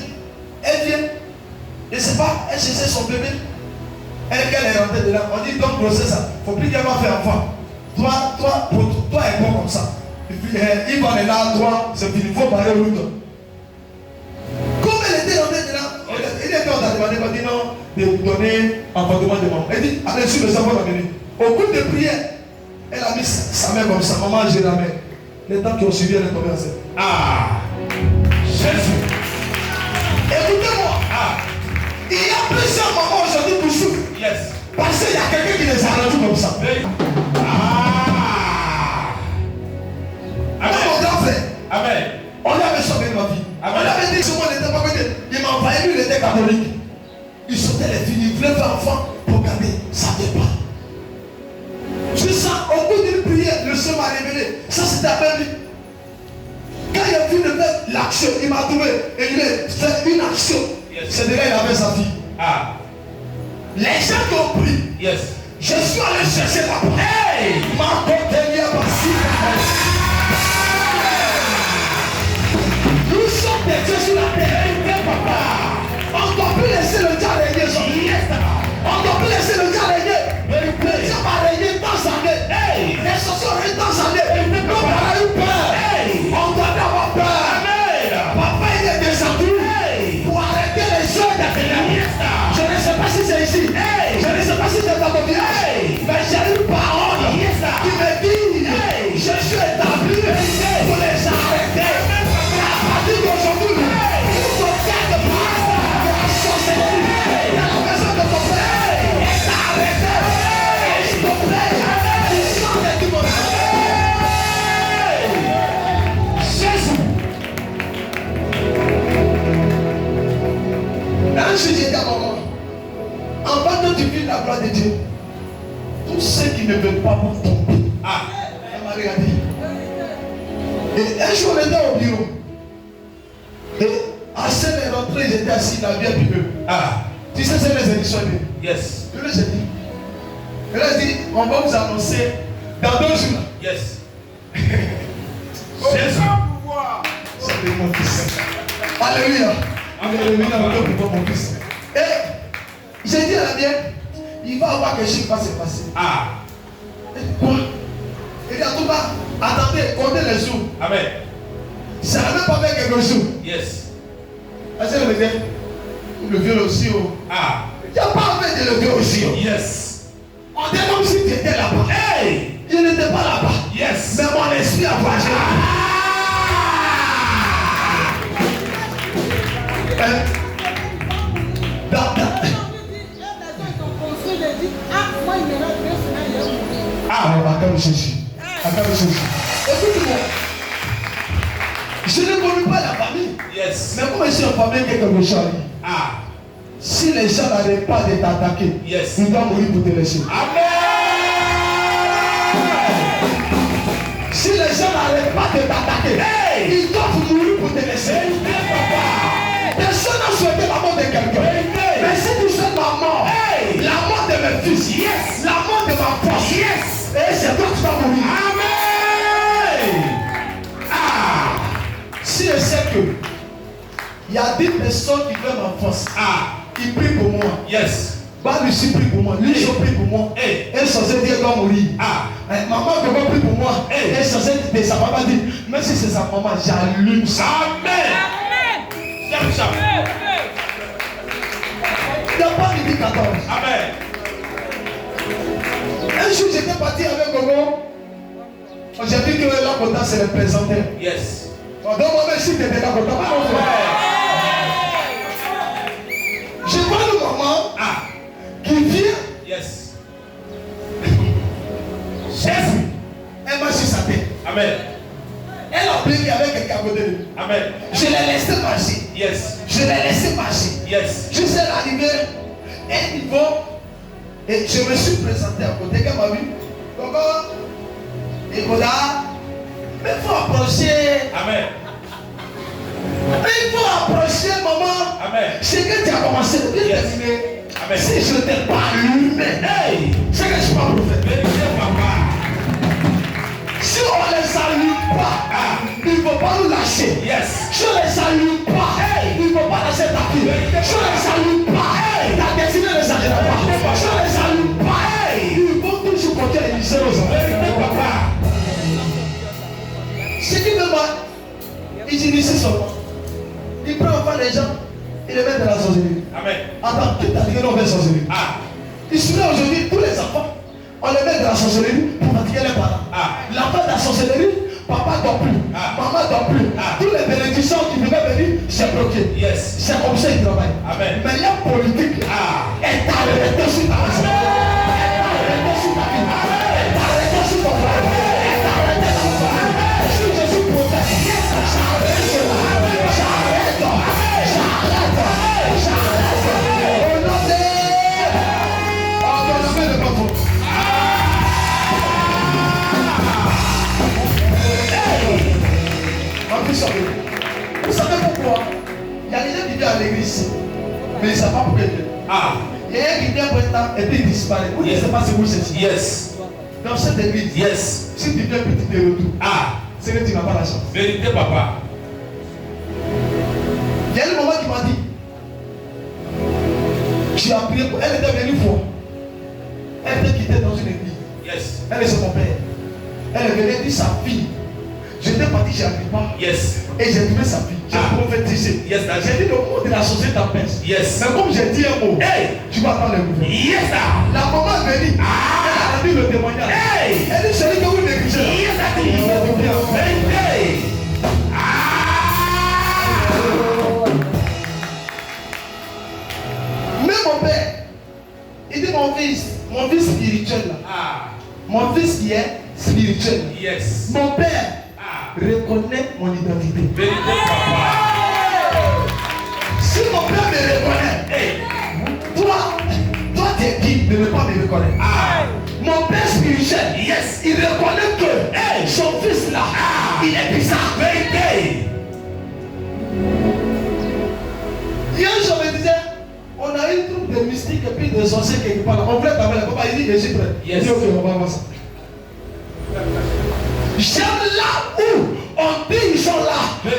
Elle vient. Je ne sais pas, elle cherchait son bébé. Elle, qu'elle est rentrée dedans. On dit donc grossesse, il ne faut plus qu'elle va faire enfant. Toi est bon comme ça. Et puis, il va aller là, toi, c'est fini, il faut parler au route. Comme elle était rentrée dedans, il était en train de demander, il m'a dit non, de donner enfantement de maman. Elle dit, allez sur le savon d'amener. Au cours de prière, elle a mis sa main comme ça, maman, j'ai la main. Les temps qui ont suivi, elle est tombée enceinte. Jésus. Écoutez-moi. Il y a plusieurs mamans aujourd'hui pour souffrir. Yes. Parce qu'il y a quelqu'un qui les a rendus comme ça. Hey. Amen. Mon grand frère. Amen. On lui avait sauvé ma vie. Amen. On lui avait dit que ce monde n'était pas côté. Il m'a envoyé, lui, il était catholique. Il sautait les filles, il voulait faire enfant pour garder. Ça ne vient pas. Je sens, au bout d'une prière, le Seigneur m'a révélé. Ça, c'était après lui. Quand il a vu de faire l'action, il m'a trouvé et il a fait une action. Yes. C'est déjà il avait sa fille. Les gens qui ont pris. Yes. Je suis allé chercher la paix. Hey! Ma bouteille est passée. Nous sommes des dieux sur la terre. Papa. On ne doit plus laisser le diable régner sur nous. On ne doit plus laisser tous ceux qui ne veulent pas vont tomber. Ah. Elle m'a regardé. Et un jour, on était au bureau. Et Arsène est rentré, j'étais assis, la vie a pu. Ah. Tu sais, c'est les éditions. Yes. Je lui ai dit. Elle a dit, on va vous annoncer dans 2 jours. Yes. Jésus. C'est mon fils. Alléluia. Alléluia, mon fils. Et j'ai dit à la mienne, il va avoir quelque chose qui va se passer. Ah. Quoi? Il dit, en tout cas, attendez, comptez les jours. Amen. Ça n'a même pas fait quelque chose. Yes. Est-ce que le vieux? Le vieux aussi. Ah. Il n'y a pas envie de le vieux aussi. Yes. On dit comme si tu étais là-bas. Hey. Je n'étais pas là-bas. Yes. Mais mon esprit a voyagé. Attends, Jésus. Écoute-moi. Je ne connais pas la famille. Yes. Mais comme je suis en famille, quelque chose. Ah. Si les gens n'arrêtent pas de t'attaquer, yes. Ils vont mourir pour te laisser. Amen. Si les gens n'arrêtent pas de t'attaquer, hey. Ils doivent mourir pour te laisser. Personne n'a souhaité la mort de quelqu'un. Mais si tu souhaites ma mort, hey. La mort de mes fils, yes. La mort de ma force, yes. Et c'est toi qui vas mourir. Amen. Ah. Si je sais que il y a 10 personnes qui veulent ma force, qui prient pour moi. Yes. Bah, Lucie prie pour moi, lui je prie pour moi. Elle censée dire qu'elle va mourir. Maman qui va prier pour moi, elle est censée dire sa maman dit, même si c'est sa maman, j'allume ça. Amen. J'aime ça. Il n'y a pas de 14. Amen. Un jour j'étais parti avec Gogo. J'ai vu que la Kota se représentait. Yes. Donc moi-même si tu étais la Kota, je vois une maman qui vient. Yes. Jésus. Elle m'a sur sa tête. Amen. Elle a prié avec quelqu'un à côté de lui. Amen. Je l'ai laissé marcher. Yes. Je l'ai laissé marcher. Yes. Je suis arrivé un niveau et je me suis présenté à côté. Qu'elle m'a vu. Coco. Et voilà. Mais il faut approcher. Amen. Mais il faut approcher, maman. Amen. C'est que tu as commencé de bien terminer. Amen. Si je ne t'ai pas allumé, hey, c'est que je ne suis pas prophète. Vérité, papa. Si on ne les allume pas, il ne faut pas nous lâcher. Yes. Si on ne les allume pas, il ne faut pas lâcher ta fille. Si on ne les allume pas, ta destinée ne s'arrêtera pas. Si on ne les allume pas, ils vont toujours continuer à élisser aux enfants. Vérité, papa. Ce qui me va, ils initient seulement. Ils prennent enfin les gens, ils les mettent dans la sorcellerie. Amen. Attends, qui t'a dit que l'on fait sorcellerie? Ils se mettent aujourd'hui, tous les enfants, on les met dans la sorcellerie pour fatiguer les parents. L'enfant de la sorcellerie, papa ne dort plus, maman ne dort plus. Tous les bénédictions qui devaient venir, c'est bloqué. Yes. C'est comme ça qu'ils travaillent. Amen. Mais la politique est arrêtée sur ta maison. Est arrêtée sur ta vie. Est arrêtée sur ton frère. Est arrêtée sur ton frère. Si je suis prophète, j'arrête cela. J'arrête. Au nom de... Ordonnez le pardon. Vous savez pourquoi? Il y a des gens qui viennent à l'église, mais ils ne savent pas pourquoi ils viennent. Il y a un qui vient pour un temps et puis il disparaît. Vous ne savez pas c'est où c'est. Yes. Dans cette église, Yes. si tu viens petit de retour, c'est que tu n'as pas la chance. Vérité, papa. Il y a un moment qui m'a dit, tu as prié pour elle, était venue une fois. Elle était quittée dans une église. Yes. Elle est mon père. Elle est venue dire sa fille. J'étais parti, j'ai appris pas. Yes. Et j'ai trouvé sa fille. J'ai prophétisé. Yes, j'ai dit le mot de la société t'apaise. Yes. Mais comme j'ai dit un mot, tu vas attendre le gouvernement. Yes. La maman est venue. Elle a dit le témoignage. Elle dit celui que vous négligez. Mais mon père, il dit mon fils spirituel là. Mon fils qui est spirituel. Yes. Mon père reconnaît mon identité. Vérité, papa. Si mon père me reconnaît, toi tu es qui de ne pas me reconnaître? Mon père spirituel, Yes. il reconnaît que son fils là, il est bizarre. Vérité. Hier, je me disais, on a une troupe de mystiques et puis de sorciers quelque part là. On voulait t'amener, papa, il dit que je suis prêt. Yes. Il dit ok, on va voir ça. J'aime là où on dit ils sont là pour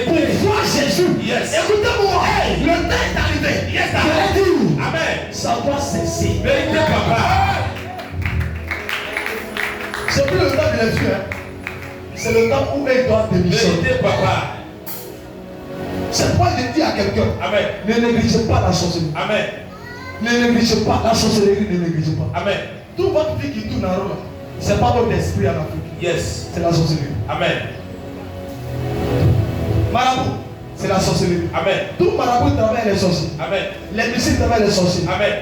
voir Jésus. Yes. Écoutez-moi, le temps est arrivé. Yes, Je l'ai dit. Amen. Ça doit cesser. Vérité, papa. C'est plus le temps de les yeux. C'est le temps où ils doivent démissionner. Vérité, papa. C'est pourquoi je dis à quelqu'un, Amen. ne négligez pas la sorcellerie. Amen. Ne négligez pas la sorcellerie, ne négligez pas. Amen. Tout votre vie qui tourne en rond, c'est pas votre esprit en Afrique. Yes. C'est la sorcellerie. Amen. Marabout, c'est la sorcellerie. Amen. Tout marabout travaille les sorciers. Amen. Les mystiques travaillent les sorciers. Amen.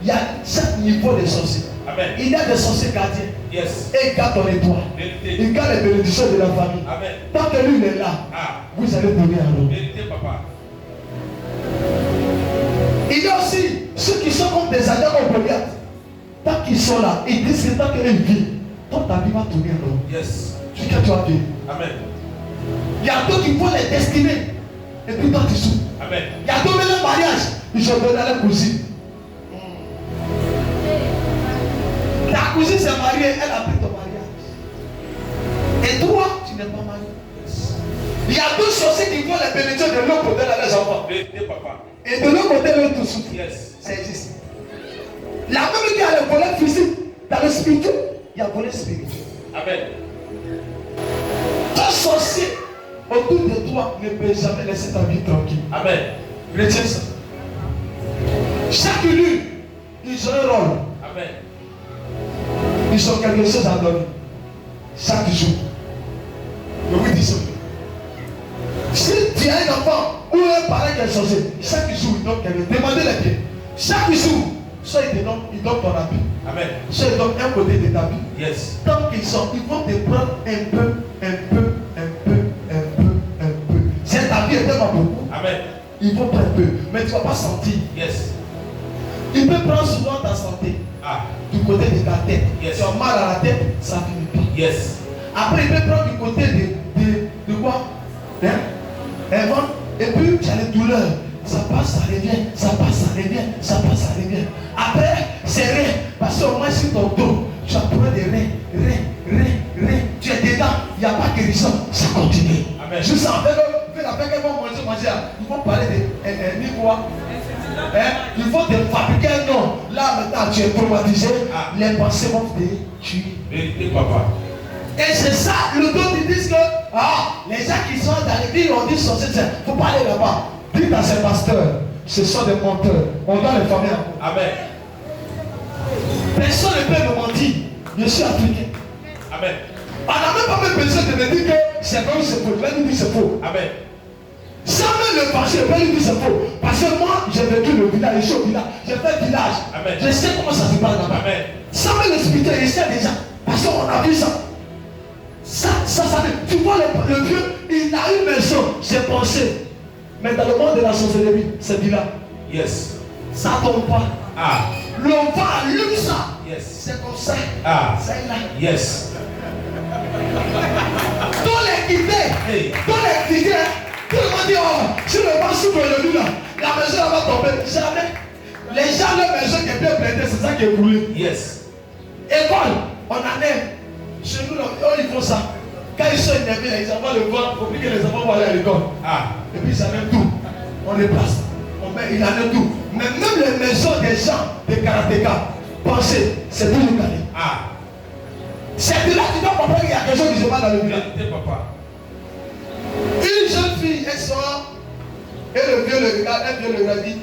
Il y a chaque niveau de sorciers. Amen. Il y a des sorciers gardiens. Yes. Et ils gardent ton étoile. Vérité. Ils gardent les bénédictions de la famille. Amen. Tant que lui il est là, Ah. vous allez donner à l'autre. Vérité, papa. Il y a aussi ceux qui sont comme des agents au Goliath. Tant qu'ils sont là, ils disent que tant qu'ils vivent, toi ta vie va tourner à l'autre. Yes. Jusqu'à toi vivre. Amen. Il y a d'autres qui font les destinées. Et puis toi tu souffres. Amen. Il y a d'autres le mariage. Ils sont donnés à la cousine. Ta cousine s'est mariée, elle a pris ton mariage. Et toi, tu n'es pas marié. Il y a d'autres sorciers qui font les bénédictions de l'autre côté dans les enfants. Vérité, papa. Et de l'autre côté, l'autre tout souffre. Yes. Ça existe. La même qui a le volet physique, dans le spirituel, il y a le volet spirituel. Amen. Ton sorcier autour de toi ne peut jamais laisser ta vie tranquille. Amen. Retiens ça. Chaque lune, ils ont un rôle. Amen. Ils ont quelque chose à donner. Chaque jour. Le 8 décembre. Si tu as un enfant ou un parent qui est sorcier, chaque jour il donne quelque chose. Demandez-les bien. Chaque jour, soit il te donne ton habit. Amen. Soit il donne un côté de ta vie. Yes. Tant qu'ils sont, ils vont te prendre un peu. C'est ta vie est tellement beaucoup. Amen. Ils vont prendre un peu. Mais tu ne vas pas sentir. Yes. Il peut prendre souvent ta santé. Ah. Du côté de ta tête. Yes. Tu as mal à la tête, ça ne finit pas. Yes. Après, il peut prendre du côté de quoi? Hein? Et puis, tu as les douleurs. Ça passe, ça revient. Ça passe, ça revient. Ça passe, ça revient. Après, c'est rien. Parce qu'au moins, sur ton dos, tu as trouvé des reins. Tu es dedans. Il n'y a pas de guérison. Ça continue. Amen. Je sens avec qu'ils vont manger. Ils vont parler de quoi? Il faut te fabriquer un nom. Là, maintenant, tu es traumatisé. Ah. Les pensées vont te tuer. Vérité, papa. Et c'est ça, le don, ils disent que les gens qui sont dans l'église, on dit sorcier, il faut pas aller là-bas. Dites à ces pasteurs, ce sont des menteurs. On doit les former. Amen. Personne ne peut me mentir. Je suis africain. Amen. On n'a même pas besoin de me dire que c'est vrai ou c'est faux. Je vais lui dire c'est faux. Amen. Sans même le penser, je vais lui dire c'est faux. Parce que moi, j'ai vécu le village, je suis au village. J'ai fait le village. Amen. Je sais comment ça se passe là-bas. Amen. Sans même le spirituel, je sais déjà. Parce qu'on a vu ça. Ça, tu vois le vieux, il a une maison, j'ai pensé. Mais dans le monde de la sorcellerie, c'est dit là. Yes. Ça tombe pas. Ah. Le vent allume ça. Yes. C'est comme ça. Ah. C'est là. Yes. Dans les idées, Hey. tout le monde dit, oh, si le vent souffle le lui là, la maison va tomber. Jamais. Les gens, leur maison qui est bien pleine, c'est ça qui est brûlé. Yes. École, on en est. Chez nous, ils font ça. Quand ils sont énervés, ils envoient le vent pour que les enfants vont aller à l'école. Ah. Et puis ils enlèvent tout. On les place. Ils enlèvent tout. Mais même les maisons des gens, des karatékas, pensez, c'est toujours calé. Ah. C'est de là que tu dois comprendre qu'il y a quelque chose qui se passe dans le village. Vérité, papa. Une jeune fille, elle sort, et le vieux le regarde, un vieux le regarde, dit,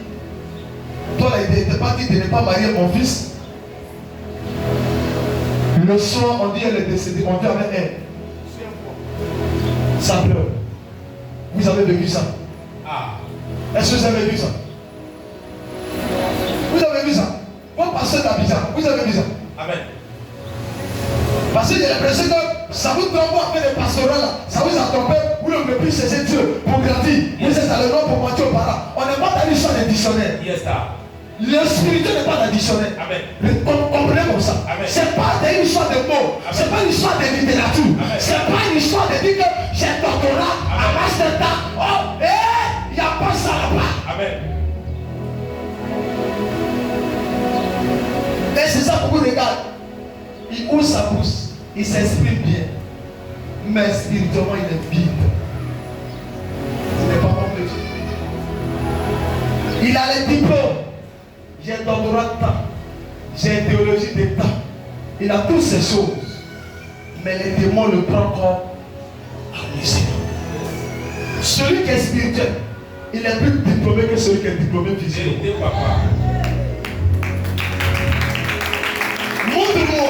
toi là, il n'était pas dit de ne pas marier mon fils. Le soir, on dit elle est décédée, on vient avec elle. Ça pleure. Vous avez vécu ça? Ah. Est-ce que vous avez vu ça? Vous avez vu ça? Mon pasteur d'Abidjan, vous avez vu ça? Amen. Parce que j'ai l'impression que ça vous trompe à faire des pastorats là. Ça vous a trompé. Vous ne pouvez plus cesser Dieu pour grandir. Vous êtes dans le nom pour mentir aux parents. On n'est pas dans l'histoire des dictionnaires. Yes, sir. Le spirituel n'est pas dans le dictionnaire. Amen. Comprenez comme ça. Amen. C'est pas une histoire de mots. Ce n'est pas une histoire de littérature. Ce n'est pas une histoire de dire que j'ai un doctorat, un master temps. Oh, il n'y a pas ça là-bas. Amen. Et c'est ça beaucoup regardent. Il ouvre sa bouche, il s'exprime bien. Mais spirituellement, il est vide. Ce n'est pas mon Dieu. Il a les diplômes. J'ai un doctorat de temps. J'ai une théologie de temps. Il a toutes ces choses. Mais les démons le prennent comme un musulman. Celui qui est spirituel, il est plus diplômé que celui qui est diplômé physiquement. Montre-moi.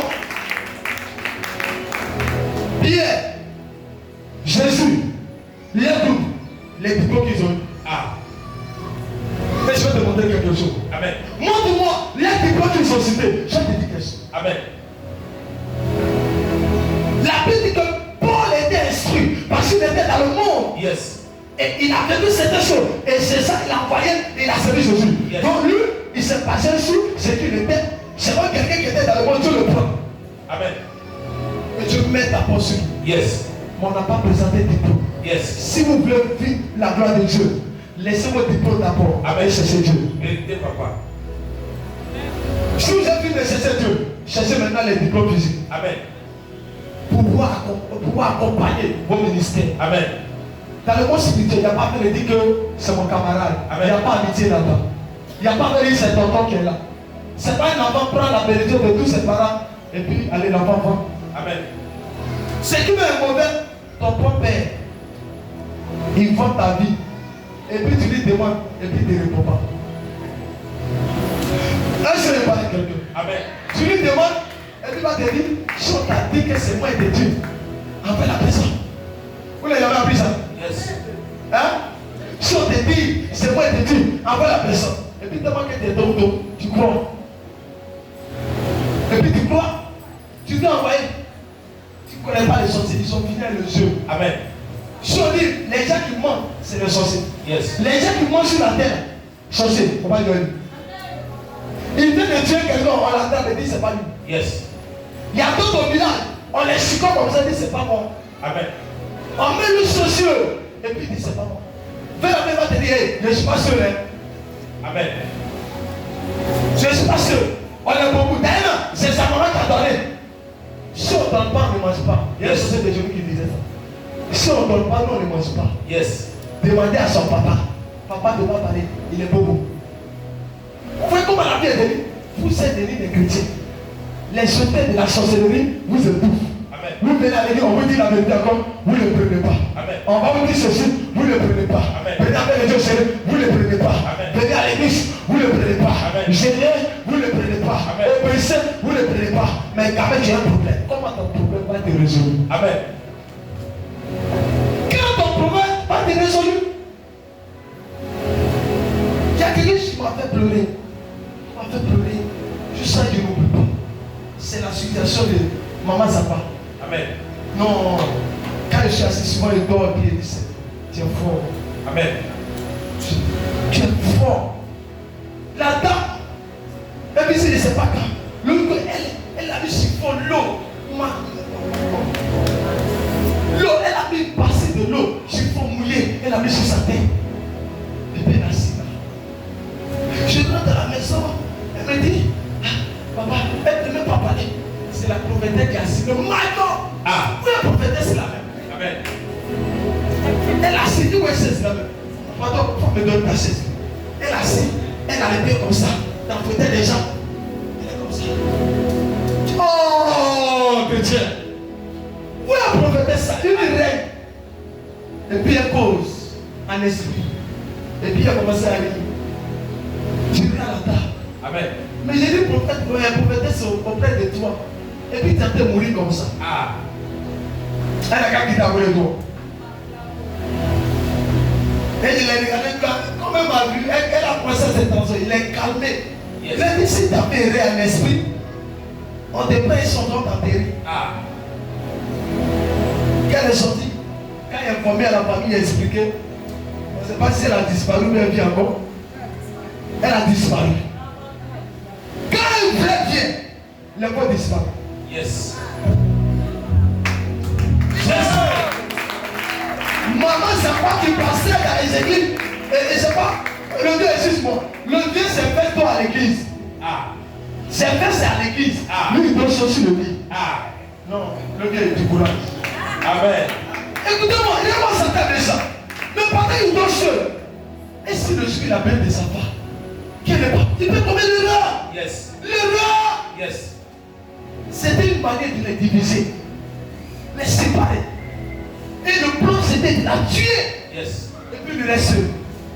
Pierre, Jésus, les groupes, les diplômes qu'ils ont eu. Mais je vais te montrer quelque chose. Amen. Montre-moi les diplômes qu'ils ont cités. Je vais te dire quelque chose. Amen. La Bible dit que Paul était instruit parce qu'il était dans le monde. Yes. Et il a vu certaines choses. Et c'est ça qu'il a envoyé, il a servi Jésus. Yes. Donc lui, il s'est passé sur ce qu'il était. C'est pas quelqu'un qui était dans le monde, Dieu le prend. Amen. Et Dieu met ta posture. Yes. Mais on n'a pas présenté de diplôme. Yes. Si vous voulez vivre la gloire de Dieu, laissez votre diplôme d'abord. Amen. Et cherchez Dieu. Vérité, papa. Si vous avez vu de chercher Dieu, cherchez maintenant les diplômes physiques. Amen. Pour pouvoir accompagner vos ministères. Amen. Dans le monde spirituel, il n'y a pas de dire que c'est mon camarade. Amen. Il n'y a pas amitié là-bas. Il n'y a pas de dire c'est tonton qui est là. Ce n'est pas un enfant prend la bénédiction de tous ses parents et puis allez l'enfant vend. Amen. Ce qui est mauvais, ton propre père, il vend ta vie. Et puis tu lui demandes et puis il ne te répond pas. Là, je ne parle de quelqu'un. Amen. Tu lui demandes et puis il va te dire, si on t'a dit que c'est moi et de Dieu, envers la personne. Vous l'avez jamais appris ça? Yes. Hein? Si on te dit, c'est moi et de Dieu, envers la personne. Et puis tellement que tu es dodo, tu crois. Et puis tu crois, tu t'es envoyé. Tu ne connais pas les sorciers, ils sont finis à les yeux. Amen. Si on dit, les gens qui mentent, c'est les sorciers. Yes. Les gens qui mentent sur la terre, sorciers, il ne faut pas dire. Il vient de tuer quelqu'un, on l'entend et dit, c'est pas lui. Yes. Il y a d'autres au village, on les chicote comme ça, il dit, c'est pas moi. Amen. On met le socieux, et puis il dit, c'est pas moi. Vers la main va te dire, hey, je ne suis pas sûr. Hein. Amen. Je ne suis pas sûr. On est beaucoup. D'ailleurs, c'est sa maman qui a donné. Si on ne donne pas, on ne mange pas. Il y a des sociétés de gens qui disaient ça. Si on ne donne pas, nous, on ne mange pas. Yes. Demandez à son papa. Papa ne va parler. Il est beaucoup. Vous voyez comment la vie est devenue? Vous êtes devenus des chrétiens. Les sautés de la sorcellerie vous étouffent. Amen. Vous venez à l'église, on vous dit la vérité encore, vous ne le prenez pas. Amen. On va vous dire ceci, vous ne le prenez pas. Amen. Venez avec les Dieu sérieux, vous ne le prenez pas. Amen. Venez à l'église, vous ne le prenez pas. Amen. Génial, vous ne le prenez pas. Amen. Obéissez, vous ne le prenez pas. Mais quand même, j'ai un problème. Comment ton problème va être résolu? Amen. Quand ton problème va être résolu? Il y a quelqu'un qui m'a fait pleurer. Il m'a fait pleurer. Je sais que je n'oublie pas. C'est la situation de Maman Zappa. Amen. Non, quand je suis assis souvent, il dort et il dit, tu es fort. Amen. Tu es fort. La dame, même si je ne sais pas quand, elle a mis sur l'eau. L'eau, elle a mis passer de l'eau, chiffon mouillé, elle a mis sur sa tête. Bébé assis là. Je rentre à la maison, elle me dit, ah, papa, elle ne veut pas parler. C'est la prophétesse qui a assis. Le maillot. Ah. Oui, la prophétesse, c'est la même. Amen. Elle a assis, oui, c'est la même. Pardon, il faut me donner ta chaise. Elle a assis, elle a les pieds comme ça, dans le fauteuil des gens. Elle est comme ça. Oh, chrétien. Oui, la prophétesse, ça, une règne. Et puis elle cause en esprit. Et puis elle commence à lire. Tu viens à la table. Amen. Mais j'ai dit prophétesse auprès de toi. Et puis tu as été mourir comme ça. Ah. Elle a qu'à quitter après toi. Et je l'ai regardé quand même a vu, elle a commencé à se transformer, il est calmé. Yes. Il a dit si tu as péri en esprit, on te prend son nom t'enterrer. Ah. Quand elle est sortie, quand elle est informée à la famille, elle a expliqué, on ne sait pas si elle a disparu ou elle vit encore. Elle a disparu. Quand elle vient, le corps disparaît. Yes. Maman, c'est pas qui passait dans les églises. Et c'est pas. Le Dieu, excuse-moi. Le Dieu, c'est fait toi à l'église. Ah. C'est fait, c'est à l'église. Ah. Lui, il doit sortir le lit. Ah. Non, le Dieu est du courage. Amen. Écoutez-moi, il y a moi certains déjà. Mais pendant il dort seul. Et si le Spirit a bien des enfants, qu'il n'est pas, il peut tomber l'erreur. Yes. L'erreur. Yes. C'était une manière de les diviser, les séparer. Et le plan c'était de la tuer. Yes. Et puis de laisser.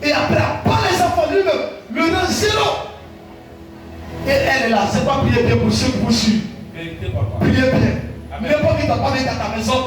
Et après, pas les enfants lui-même, le rang zéro. Et elle est là, c'est pas prier bien pour ceux qui vous suivent. Vérité, papa. Priez bien. Amen. N'importe qui t'a pas mis dans ta maison.